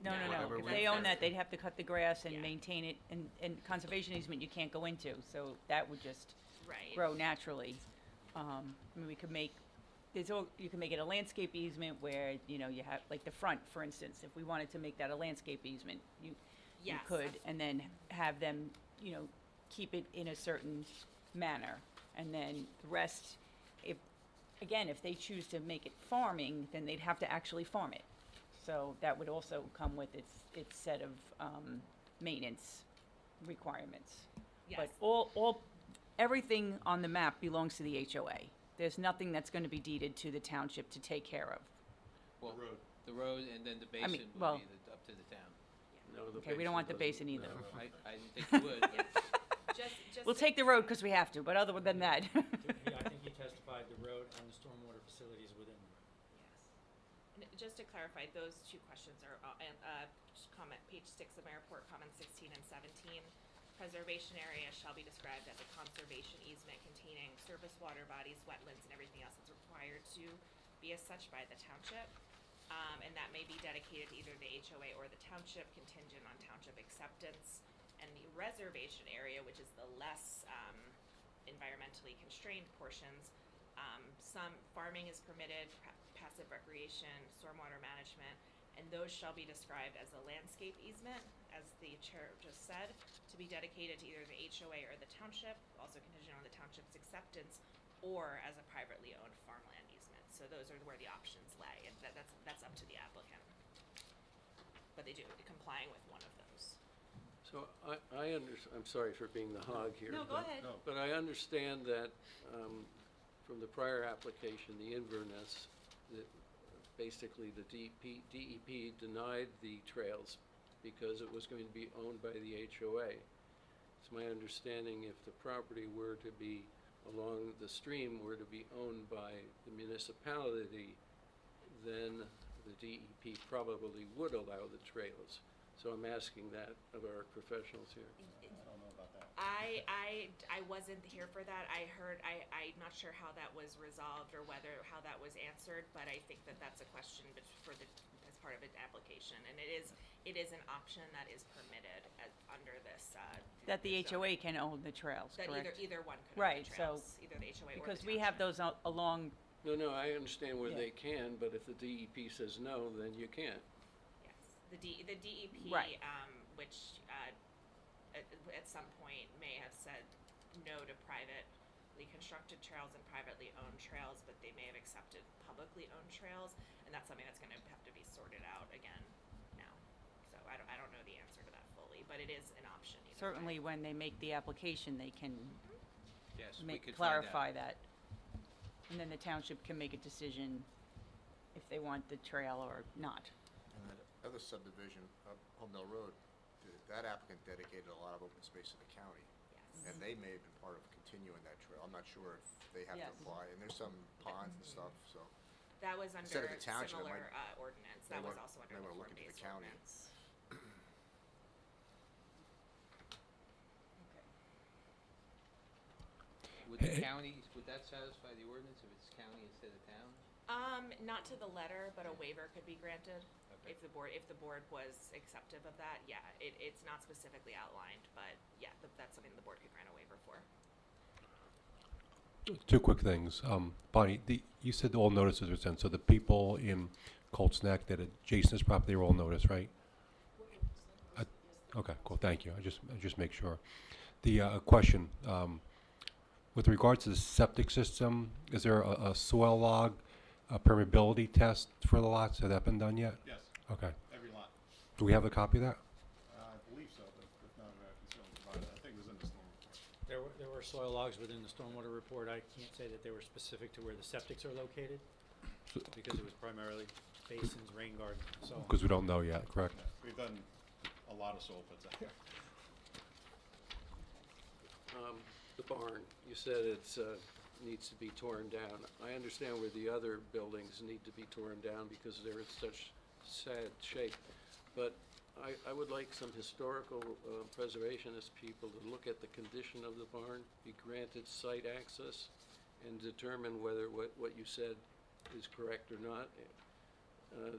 No, no, Whatever no. If we- they own that, they'd have to cut the grass and Yeah. maintain it, and conservation easement you can't go into, so that would just Right. grow naturally. I mean, we could make, you can make it a landscape easement where, you know, you have, like the front, for instance, if we wanted to make that a landscape easement, you Yes, could, and then have them, you know, keep it in a certain manner. And then the rest, if they choose to make it farming, then they'd have to actually farm it. So that would also come with its set of, maintenance requirements. Yes. But everything on the map belongs to the HOA. There's nothing that's gonna be deeded to the township to take care of. Well, road. the road and then the I mean, basin well- would be up to the town. No, the Okay, we don't want the basin either. no. I didn't think you would. Just We'll take the road because we have to, but other than that. Yeah, I think he testified the road and the stormwater facilities within the road. Yes. And just to clarify, those two questions are, just comment, page 6 of my report, comments 16 and 17. Preservation area shall be described as a conservation easement containing surface water bodies, wetlands, and everything else that's required to be as such by the township. And that may be dedicated to either the HOA or the township, contingent on township acceptance. And the reservation area, which is the less, environmentally constrained portions, some farming is permitted, passive recreation, stormwater management, and those shall be described as a landscape easement, as the chair just said, to be dedicated to either the HOA or the township, also contingent on the township's acceptance, or as a privately owned farmland easement. So those are where the options lay, and that's up to the applicant. But they do, complying with one of those. So I'm sorry for being the hog here. No, go but- ahead. But I understand that from the prior application, the Inverness, that basically the DEP denied the trails because it was going to be owned by the HOA. It's my understanding if the property were to be along the stream were to be owned by the municipality, then the DEP probably would allow the trails. So I'm asking that of our professionals here. I don't know about that. I wasn't here for that. I'm not sure how that was resolved or how that was answered, but I think that that's a question as part of an application. And it is an option that is permitted under this, That the zone. HOA can own the trails, That correct? either one could own Right, the so- trails, either the HOA or the Because we have township. those along, No, I understand where Yeah. they can, but if the DEP says no, then you can't. Yes, the DEP, Right. which at some point may have said no to privately constructed trails and privately owned trails, but they may have accepted publicly owned trails, and that's something that's gonna have to be sorted out again now. So I don't know the answer to that fully, but it is an option either way. Certainly, when they make the application, they can Yes, we could find out. clarify that. And then the township can make a decision if they want the trail or not. And that other subdivision up Holmdel Road, that applicant dedicated a lot of open space to the county. Yes. And they may have been part of continuing that trail. I'm not sure if they have to Yes. apply, and there's some ponds and stuff, so. That was Instead under of the township, it similar, might- ordinance, they that was wanna- also under they the wanna look into the form-based county. ordinance. Would the county, would that satisfy the ordinance if it's county instead of town? Not to the letter, but a waiver could be granted Okay. if the board was acceptive of that. Yeah, it's not specifically outlined, but yeah, that's something the board could grant a waiver for. Two quick things. Bonnie, you said all notices were sent, so the people in Colts Neck that adjacent to this property were all noticed, right? Okay, cool, thank you. I just make sure. The question, with regards to the septic system, is there a soil log, a permeability test for the lots? Has that been done yet? Yes, Okay. every lot. Do we have a copy of that? I believe so, but if not, I can certainly provide it. I think it was in the storm report. There were soil logs within the stormwater report. I can't say that they were specific to where the septics are located, because it was primarily basins, rain garden, so on. Because we don't know yet, correct? Yeah, we've done a lot of soil pits out here. The barn, you said it's, needs to be torn down. I understand where the other buildings need to be torn down because they're in such sad shape. But I would like some historical preservationist people to look at the condition of the barn, be granted site access, and determine whether what you said is correct or not.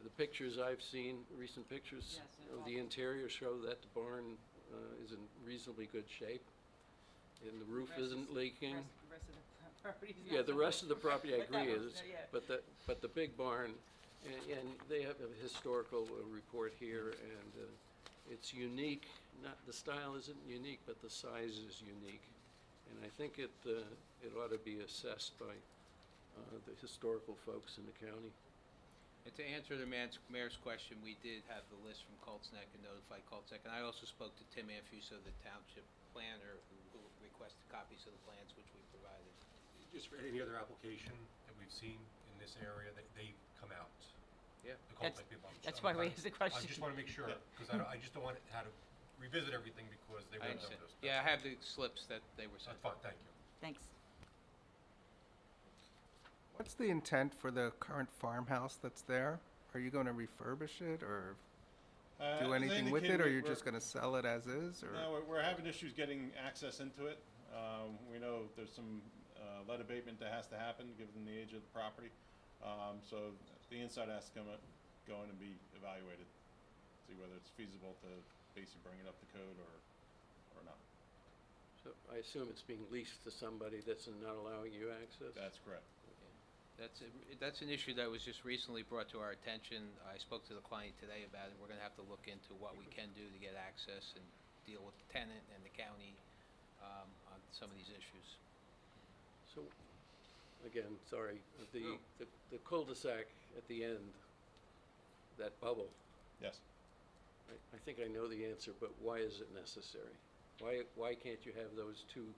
The pictures I've seen, recent pictures of the interior show that the barn is in reasonably good shape, and the roof isn't leaking. The rest of the property's not Yeah, the so rest of the property I But that agree was- is, yeah. but the big barn, and they have a historical report here, and it's unique, the style isn't unique, but the size is unique. And I think it ought to be assessed by the historical folks in the county. And to answer the mayor's question, we did have the list from Colts Neck and notified Colts Neck. And I also spoke to Tim Anfuso, the township planner, who requested copies of the plans, which we provided. Just for any other application that we've seen in this area, they come out. Yeah. The Colts Neck people. That's why we asked the question. I just want to make sure, because I just don't want to have to revisit everything because they I weren't understand. noticed. Yeah, I have the slips that they were sent. That's fine, thank you. Thanks. What's the intent for the current farmhouse that's there? Are you going to refurbish it or do As I anything with it, indicated, or you're we're- just going to sell it as is? Or No, we're having issues getting access into it. We know there's some lead abatement that has to happen, given the age of the property. So the inside has to go in and be evaluated, see whether it's feasible to basically bring it up to code or not. So I assume it's being leased to somebody that's not allowing you access? That's correct. That's an issue that was just recently brought to our attention. I spoke to the client today about it. We're gonna have to look into what we can do to get access and deal with the tenant and the county, on some of these issues. So, again, sorry, the cul-de-sac at the end, that bubble, Yes. I think I know the answer, but why is it necessary? Why can't you have those two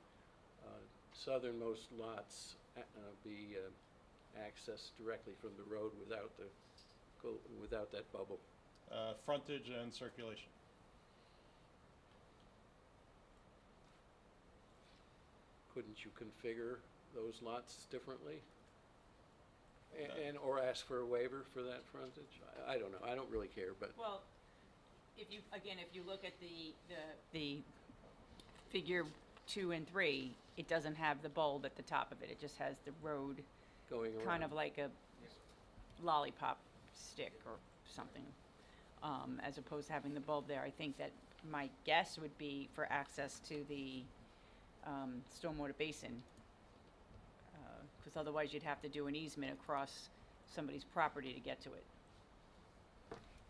southernmost lots be accessed directly from the road without that bubble? Frontage and circulation. Couldn't you configure those lots differently? Or ask for a waiver for that frontage? I don't know, I don't really care, but Well, if you look at the figure 2 and 3, it doesn't have the bulb at the top of it. It just has the road, going around. kind of like a lollipop stick or something, as opposed to having the bulb there. I think that my guess would be for access to the stormwater basin, because otherwise you'd have to do an easement across somebody's property to get to it.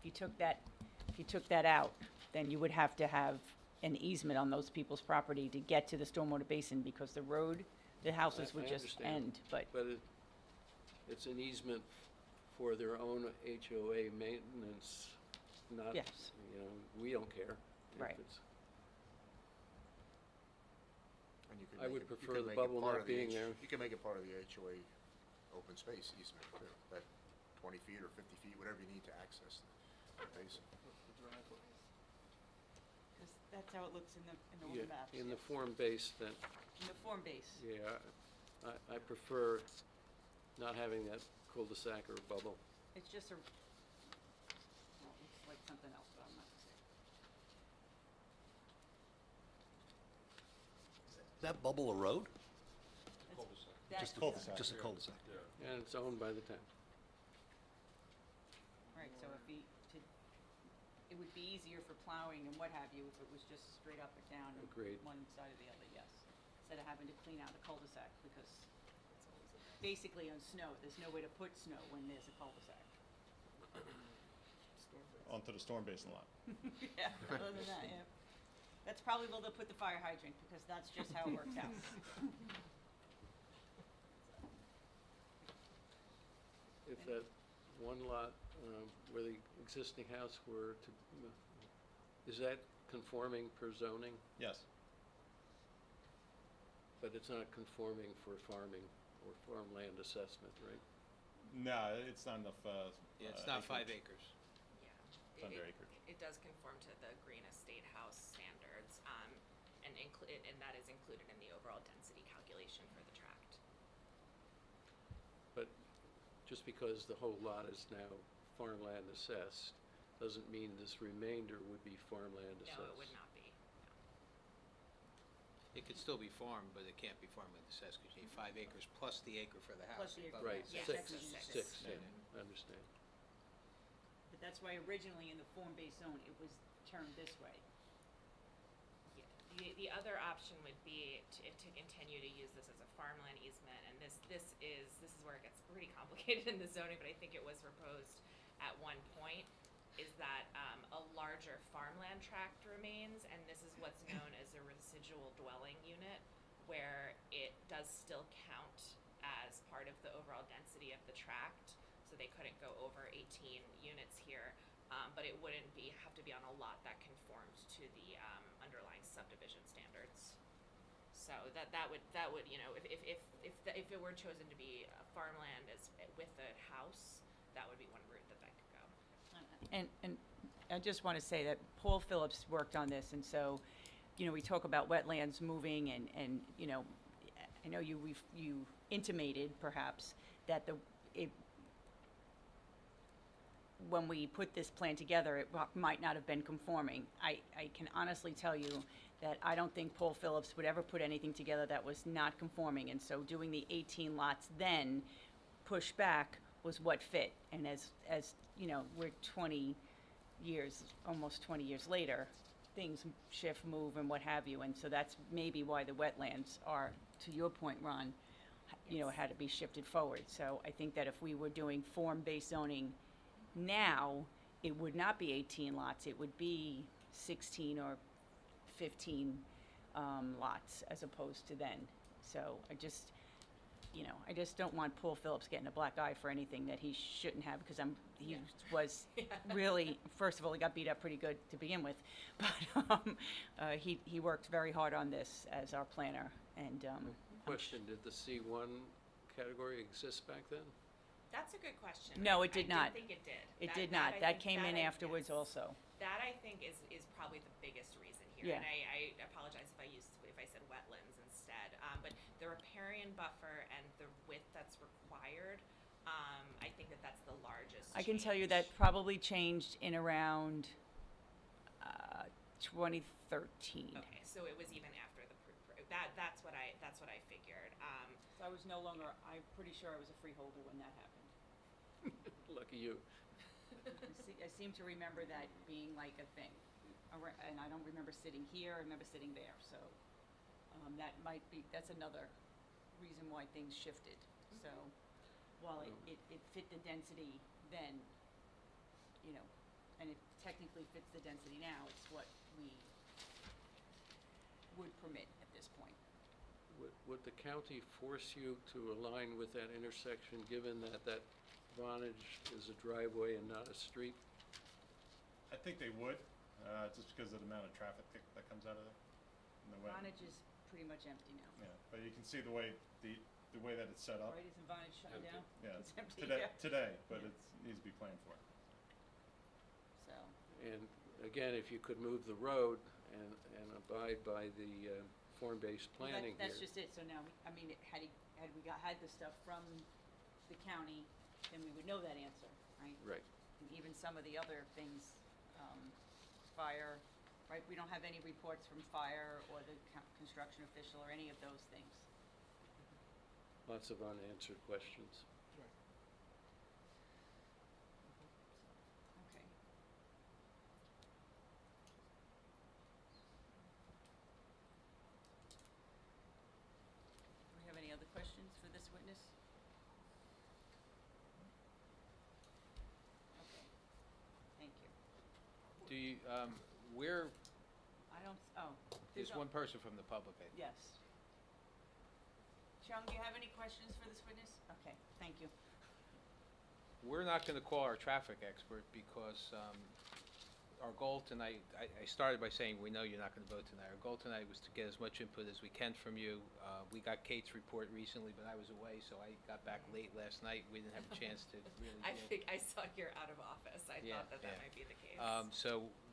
If you took that out, then you would have to have an easement on those people's property to get to the stormwater basin, because the road, the houses would I just understand. end, but, It's an easement for their own HOA maintenance, not, Yes. you know, we don't care. if Right. it's- And you could I make would it- you prefer could the make it bubble part not of the being H- there. You can make it part of the HOA open space easement too, that 20 feet or 50 feet, whatever you need to access the basin. because that's how it looks in the Yeah, one map. in the form base that, In the form base. yeah, I prefer not having that cul-de-sac or bubble. It's just a, well, it looks like something else, but I'm not saying. That bubble a road? That's Just a cul-de-sac. Just a cul-de-sac. And it's owned by the town. Right, so it would be easier for plowing and what have you if it was just straight up or down and Agreed. one side or the other, yes. Instead of having to clean out a cul-de-sac, because basically on snow, there's no way to put snow when there's a cul-de-sac. Onto the storm basin lot. Yeah, other than that, yeah. That's probably where they'll put the fire hydrant, because that's just how it works out. If that one lot where the existing house were to, is that conforming per zoning? Yes. But it's not conforming for farming or farmland assessment, right? No, it's not enough, Yeah, it's not 5 acreage. acres. Yeah. It's under acreage. It does conform to the Green Estate House standards, and that is included in the overall density calculation for the tract. But just because the whole lot is now farmland assessed, doesn't mean this remainder would be farmland assessed. No, it would not be. It could still be farmed, but it can't be farmland assessed, because you need 5 acres plus the acre for the house. Plus the acre. above Right, it. Yeah, six, technically six, six. yeah, I understand. But that's why originally in the form-based zone, it was termed this way. Yeah. The other option would be to continue to use this as a farmland easement, and this is where it gets pretty complicated in the zoning, but I think it was proposed at one point, is that a larger farmland tract remains, and this is what's known as a residual dwelling unit, where it does still count as part of the overall density of the tract, so they couldn't go over 18 units here, but it wouldn't have to be on a lot that conforms to the underlying subdivision standards. So that would, you know, if it were chosen to be farmland as with a house, that would be one route that could go. And I just want to say that Paul Phillips worked on this, and so, you know, we talk about wetlands moving, and you know, I know you intimated perhaps that when we put this plan together, it might not have been conforming. I can honestly tell you that I don't think Paul Phillips would ever put anything together that was not conforming, and so doing the 18 lots then pushed back was what fit. And as you know, we're 20 years, almost 20 years later, things shift, move, and what have you, and so that's maybe why the wetlands are, to your point, Ron, you know, had to be shifted forward. So I think that if we were doing form-based zoning now, it would not be 18 lots, it would be 16 or 15 lots as opposed to then. So I just don't want Paul Phillips getting a black eye for anything that he shouldn't have, because he was really, first of all, he got beat up pretty good to begin with, but he worked very hard on this as our planner, and Question, did the C1 category exist back then? That's a good question. No, it did not. I didn't think it did. It did not. I That think came in I- afterwards yes. also. That I think is probably the biggest reason here. Yeah. And I apologize if I said wetlands instead. But the riparian buffer and the width that's required, I think that's the largest. I can tell you change. that probably changed in around 2013. Okay, so it was even after the that's what I figured. So I was no longer, I'm pretty sure I was a freeholder when that happened. Lucky you. I seem to remember that being like a thing. And I don't remember sitting here, I remember sitting there, so that's another reason why things shifted. So while it fit the density then, you know, and it technically fits the density now, it's what we would permit at this point. Would the county force you to align with that intersection, given that that Vonage is a driveway and not a street? I think they would, just because of the amount of traffic that comes out of there. And the way- Vonage is pretty much empty now. Yeah, but you can see the way, the way that it's set up. Right, isn't Vonage shutting down? Yeah, It's empty, today, yeah. today, but Yeah. it needs to be planned for. So, And again, if you could move the road and abide by the form-based well, planning here. that's just it, so now, I mean, had the stuff from the county, then we would know that answer, right? Right. And even some of the other things, fire, right, we don't have any reports from fire or the construction official or any of those things. Lots of unanswered questions. Okay. Do we have any other questions for this witness? Okay, thank you. Do you, where, I don't, oh. there's one person from the public, I think. Yes. Chung, do you have any questions for this witness? Okay, thank you. We're not gonna call our traffic expert because, our goal tonight, I started by saying we know you're not gonna vote tonight. Our goal tonight was to get as much input as we can from you. We got Kate's report recently, but I was away, so I got back late last night. We didn't have a chance to really get. I saw you're out of office. I Yeah, thought that yeah. might be the case.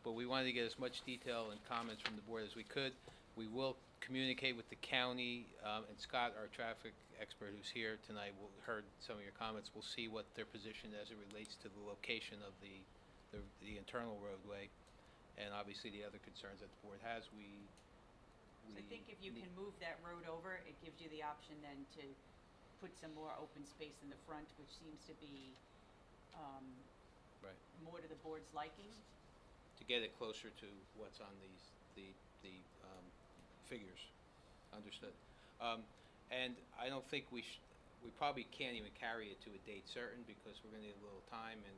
But we wanted to get as much detail and comments from the board as we could. We will communicate with the county, and Scott, our traffic expert who's here tonight, heard some of your comments. We'll see what their position as it relates to the location of the internal roadway, and obviously the other concerns that the board has. So I think if you can move that road over, it gives you the option then to put some more open space in the front, which seems to be, Right. more to the board's liking. To get it closer to what's on the figures, understood. And I don't think we probably can't even carry it to a date certain because we're gonna need a little time, and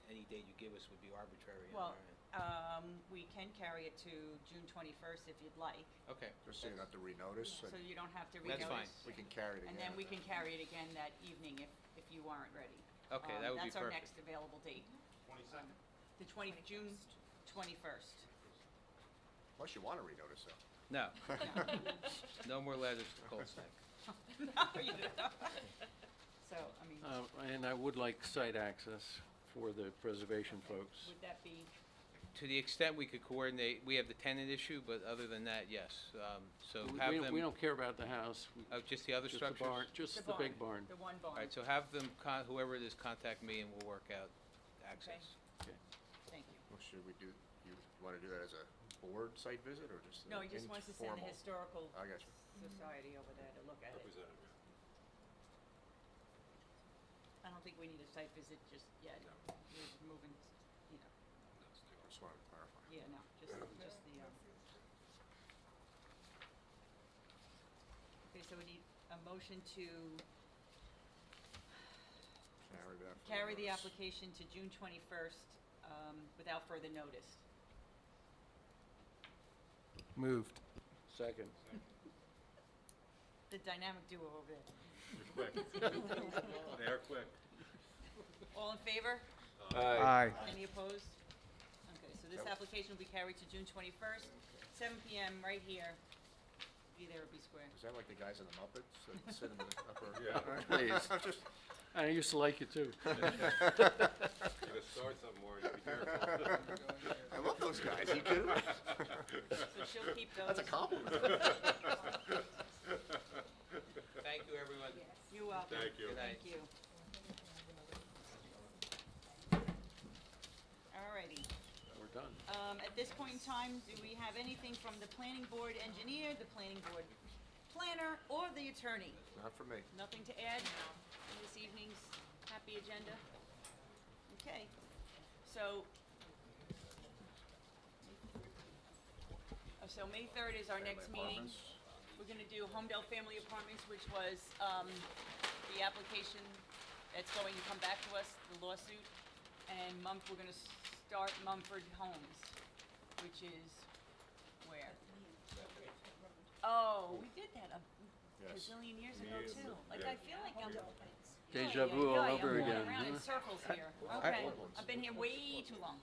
any date you give us would be arbitrary on Well, our end. we can carry it to June 21st if you'd like, Okay, Just so you don't have to renotice. so you don't have to That's renotice. fine. We can carry it again. And then we can carry it again that evening if you aren't ready. okay, that would be That's our perfect. next available date. 22nd? June 21st. Unless you want to renotice, though. No, no more letters to Cold Snake. No, you don't. So, I mean, And I would like site access for the preservation folks. would that be, To the extent we could coordinate, we have the tenant issue, but other than that, yes. So We have don't- them. We don't care about the house. Just the other Just the structures? barn, just the the big barn. the one All barn? right, so have them, whoever it is, contact me and we'll work out access. Thank you. Well, should we do, you want to do that as a board site visit or just? No, he just wants to send the informal? historical I got you. society over there to look at it. I don't think we need a site visit just yet. We're moving, you know, Just wanted to clarify. yeah, no, just the, okay, so we need a motion to Carry that. for carry the notice. application to June 21st, without further notice. Moved. Second. The dynamic duo over there. Quick. They're quick. All in favor? Aye. Any opposed? Okay, so this application will be carried to June 21st, 7 PM, right here. Be there or be square. Is that like the guys in the Muppets that sit in the upper? Yeah. Please. I'm just, I used to like you too. You gotta start something more, you be careful. I love those guys. You kidding me? So she'll keep those. That's a compliment. Thank you, everyone. You're welcome. Thank you. Good night. Thank you. Alrighty. We're done. At this point in time, do we have anything from the planning board engineer, the planning board planner, or the attorney? Not for me. Nothing to add in this evening's happy agenda? Okay, so, May 3rd is our next meeting. We're gonna do Holmdel Family Apartments, which was, the application that's going to come back to us, the lawsuit. And we're gonna start Mumford Homes, which is where? Oh, we did that a Yes. gazillion years ago too. Like, I feel like I'm. Deja vu all over I'm again, going around in huh? circles here. Okay, I've been here way too long.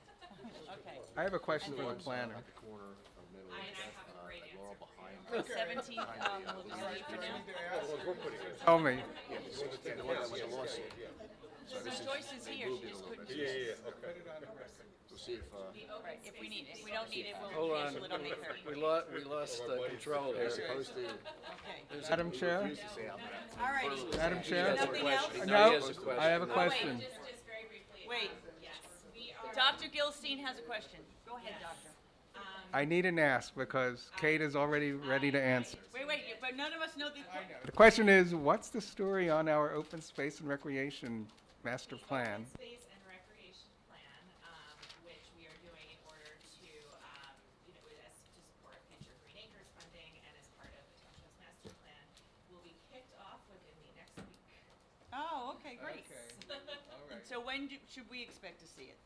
Okay. I have a question for the planner. At the corner of Middle I and have a great Laurel answer. behind. 17th, will be ready for now. Tell me. Yeah, the one that was a lawsuit, yeah. So this is, Joyce is they here, moved she it a just little couldn't. bit. okay. We'll see if, Right, if we need it. If we don't need it, we'll Hold on, cancel it on May 3rd. we lost control they're here. supposed to, Okay. Madam Chair? refuse to say I'm gonna. All righty. Madam Chair? Nothing else? Now he has No, a question. I have a Oh, wait. question. Just very briefly. Wait. Yes, we are. Dr. Gilstein has a question. Go ahead, doctor. I need an ask because Kate is already ready to answer. Wait, but none of us know the. The question is, what's the story on our open space and recreation master plan? Open space and recreation plan, which we are doing in order to, to support future Green Acres funding and as part of the township's master plan, will be kicked off within the next week. Oh, okay, great. Okay. All And so when should we expect to see it?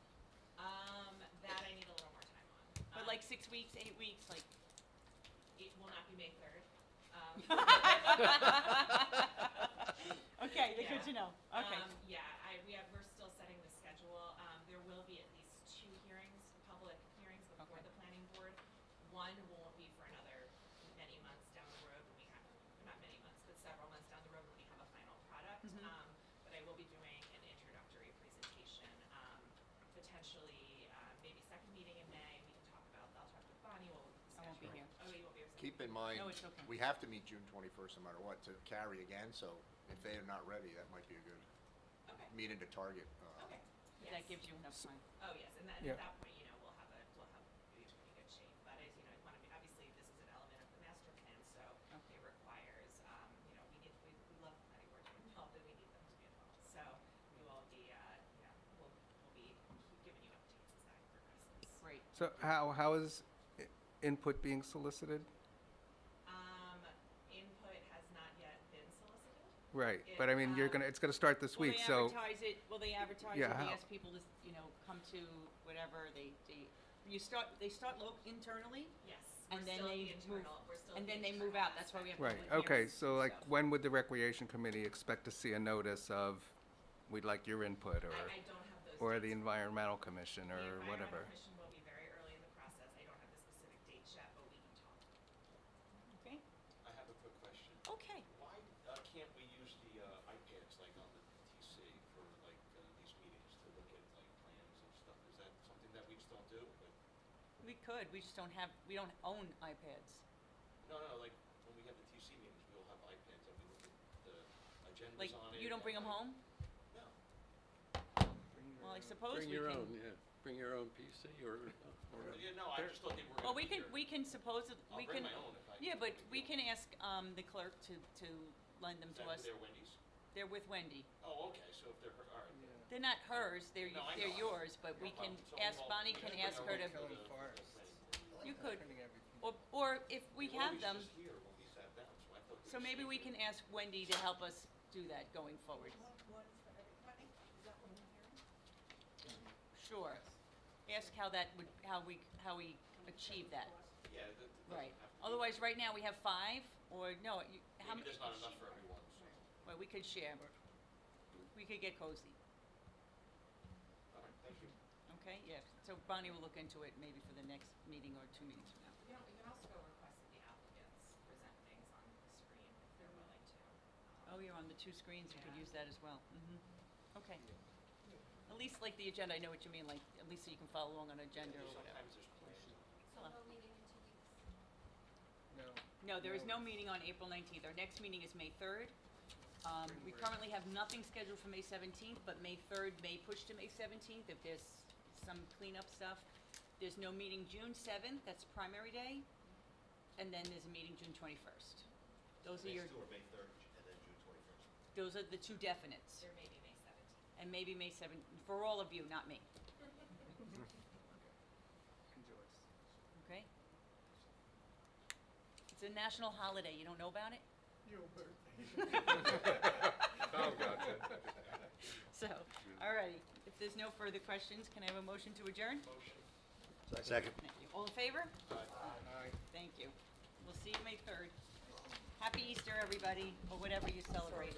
That I need a little more time on. But like 6 weeks, 8 weeks, like? It will not be May 3rd. Okay, good to know. Okay. We're still setting the schedule. There will be at least 2 hearings, public hearings before the planning board. One won't be for another many months down the road when we have, not many months, but several months down the road when we have a final product. But I will be doing an introductory presentation, potentially, maybe second meeting in May. We can talk about, I'll talk with Bonnie, what will be the I won't be schedule. here. Oh, you won't be here. Keep in mind, No, it's okay. we have to meet June 21st no matter what to carry again, so if they are not ready, that might be a good Okay. meeting to target. Okay. That gives you enough time. Oh, yes, and Yeah. at that point, we'll have be in pretty good shape. But as you know, obviously, this is an element of the master plan, so it requires, we love the planning board to be involved, and we need them to be involved. So we will be, we'll be giving you updates as that progresses. Great. So how is input being solicited? Input has not yet been solicited. Right, but I mean, it's gonna start this Will week, they so. advertise it, will they advertise Yeah, it, they how? ask people to, come to whatever, they start internally? Yes, And we're then still they the move, internal, we're still and the then they move internal out, that's why we have Right, public okay, hearings so and like, stuff. when would the recreation committee expect to see a notice of, we'd like your input, or, I don't have those or dates. the environmental commission, The or Environmental whatever? Commission will be very early in the process. I don't have the specific dates yet, but we can talk. Okay, I have a quick question. okay. Why can't we use the iPads like on the TC for like these meetings to look at like plans and stuff? Is that something that we just don't do? Like, We could, we just don't own iPads. no, like when we have the TC meetings, we all have iPads and we look at the agendas Like, on it. you don't bring them home? No. Well, I suppose Bring we your can. own, yeah. Bring your own PC or Yeah, no, I just thought they were. Well, gonna be here. we can supposedly, I'll we bring can. my own if I. Yeah, but we can ask, the clerk to lend them Is to that us. who they're Wendy's? They're with Wendy. Oh, okay, so if they're, all right. They're not hers, they're No, I they're know. yours, but we No can problem. So ask, we'll- Bonnie we can bring ask our her own to, for the planning board. you could. Or if we have them, Always just here when we sat down, so I thought. they so were maybe we sitting can ask Wendy to help us do that going forward. One for everybody? Is that what I'm hearing? Sure. Ask how we achieve that. Yeah, that doesn't Right. have to be- Otherwise, right now, we have 5, or no, how Maybe many? there's not enough for everyone, so. Well, we could share. We could get cozy, All right, thank you. okay? Yeah, so Bonnie will look into it maybe for the next meeting or 2 meetings from now. You can also go request that the applicants present things on the screen if they're willing to. Oh, you're on the 2 screens, you could Yeah. use that as well. Okay. At least like the agenda, I know what you mean, like, at least so you can follow along on agenda or whatever. Sometimes there's plans. No, there is no meeting on April 19th. Our next meeting is May 3rd. We currently have nothing scheduled for May 17th, but May 3rd may push to May 17th if there's some cleanup stuff. There's no meeting June 7th, that's primary day, and then there's a meeting June 21st. Those are your, Next two are May 3rd and then June 21st. those are the 2 definites. There may be May 17th. And maybe May 7th, for all of you, not me, okay? It's a national holiday, you don't know about it? So, all righty, if there's no further questions, can I have a motion to adjourn? Second. Thank you. All in favor? Aye. Thank you. We'll see you May 3rd. Happy Easter, everybody, or whatever you celebrate.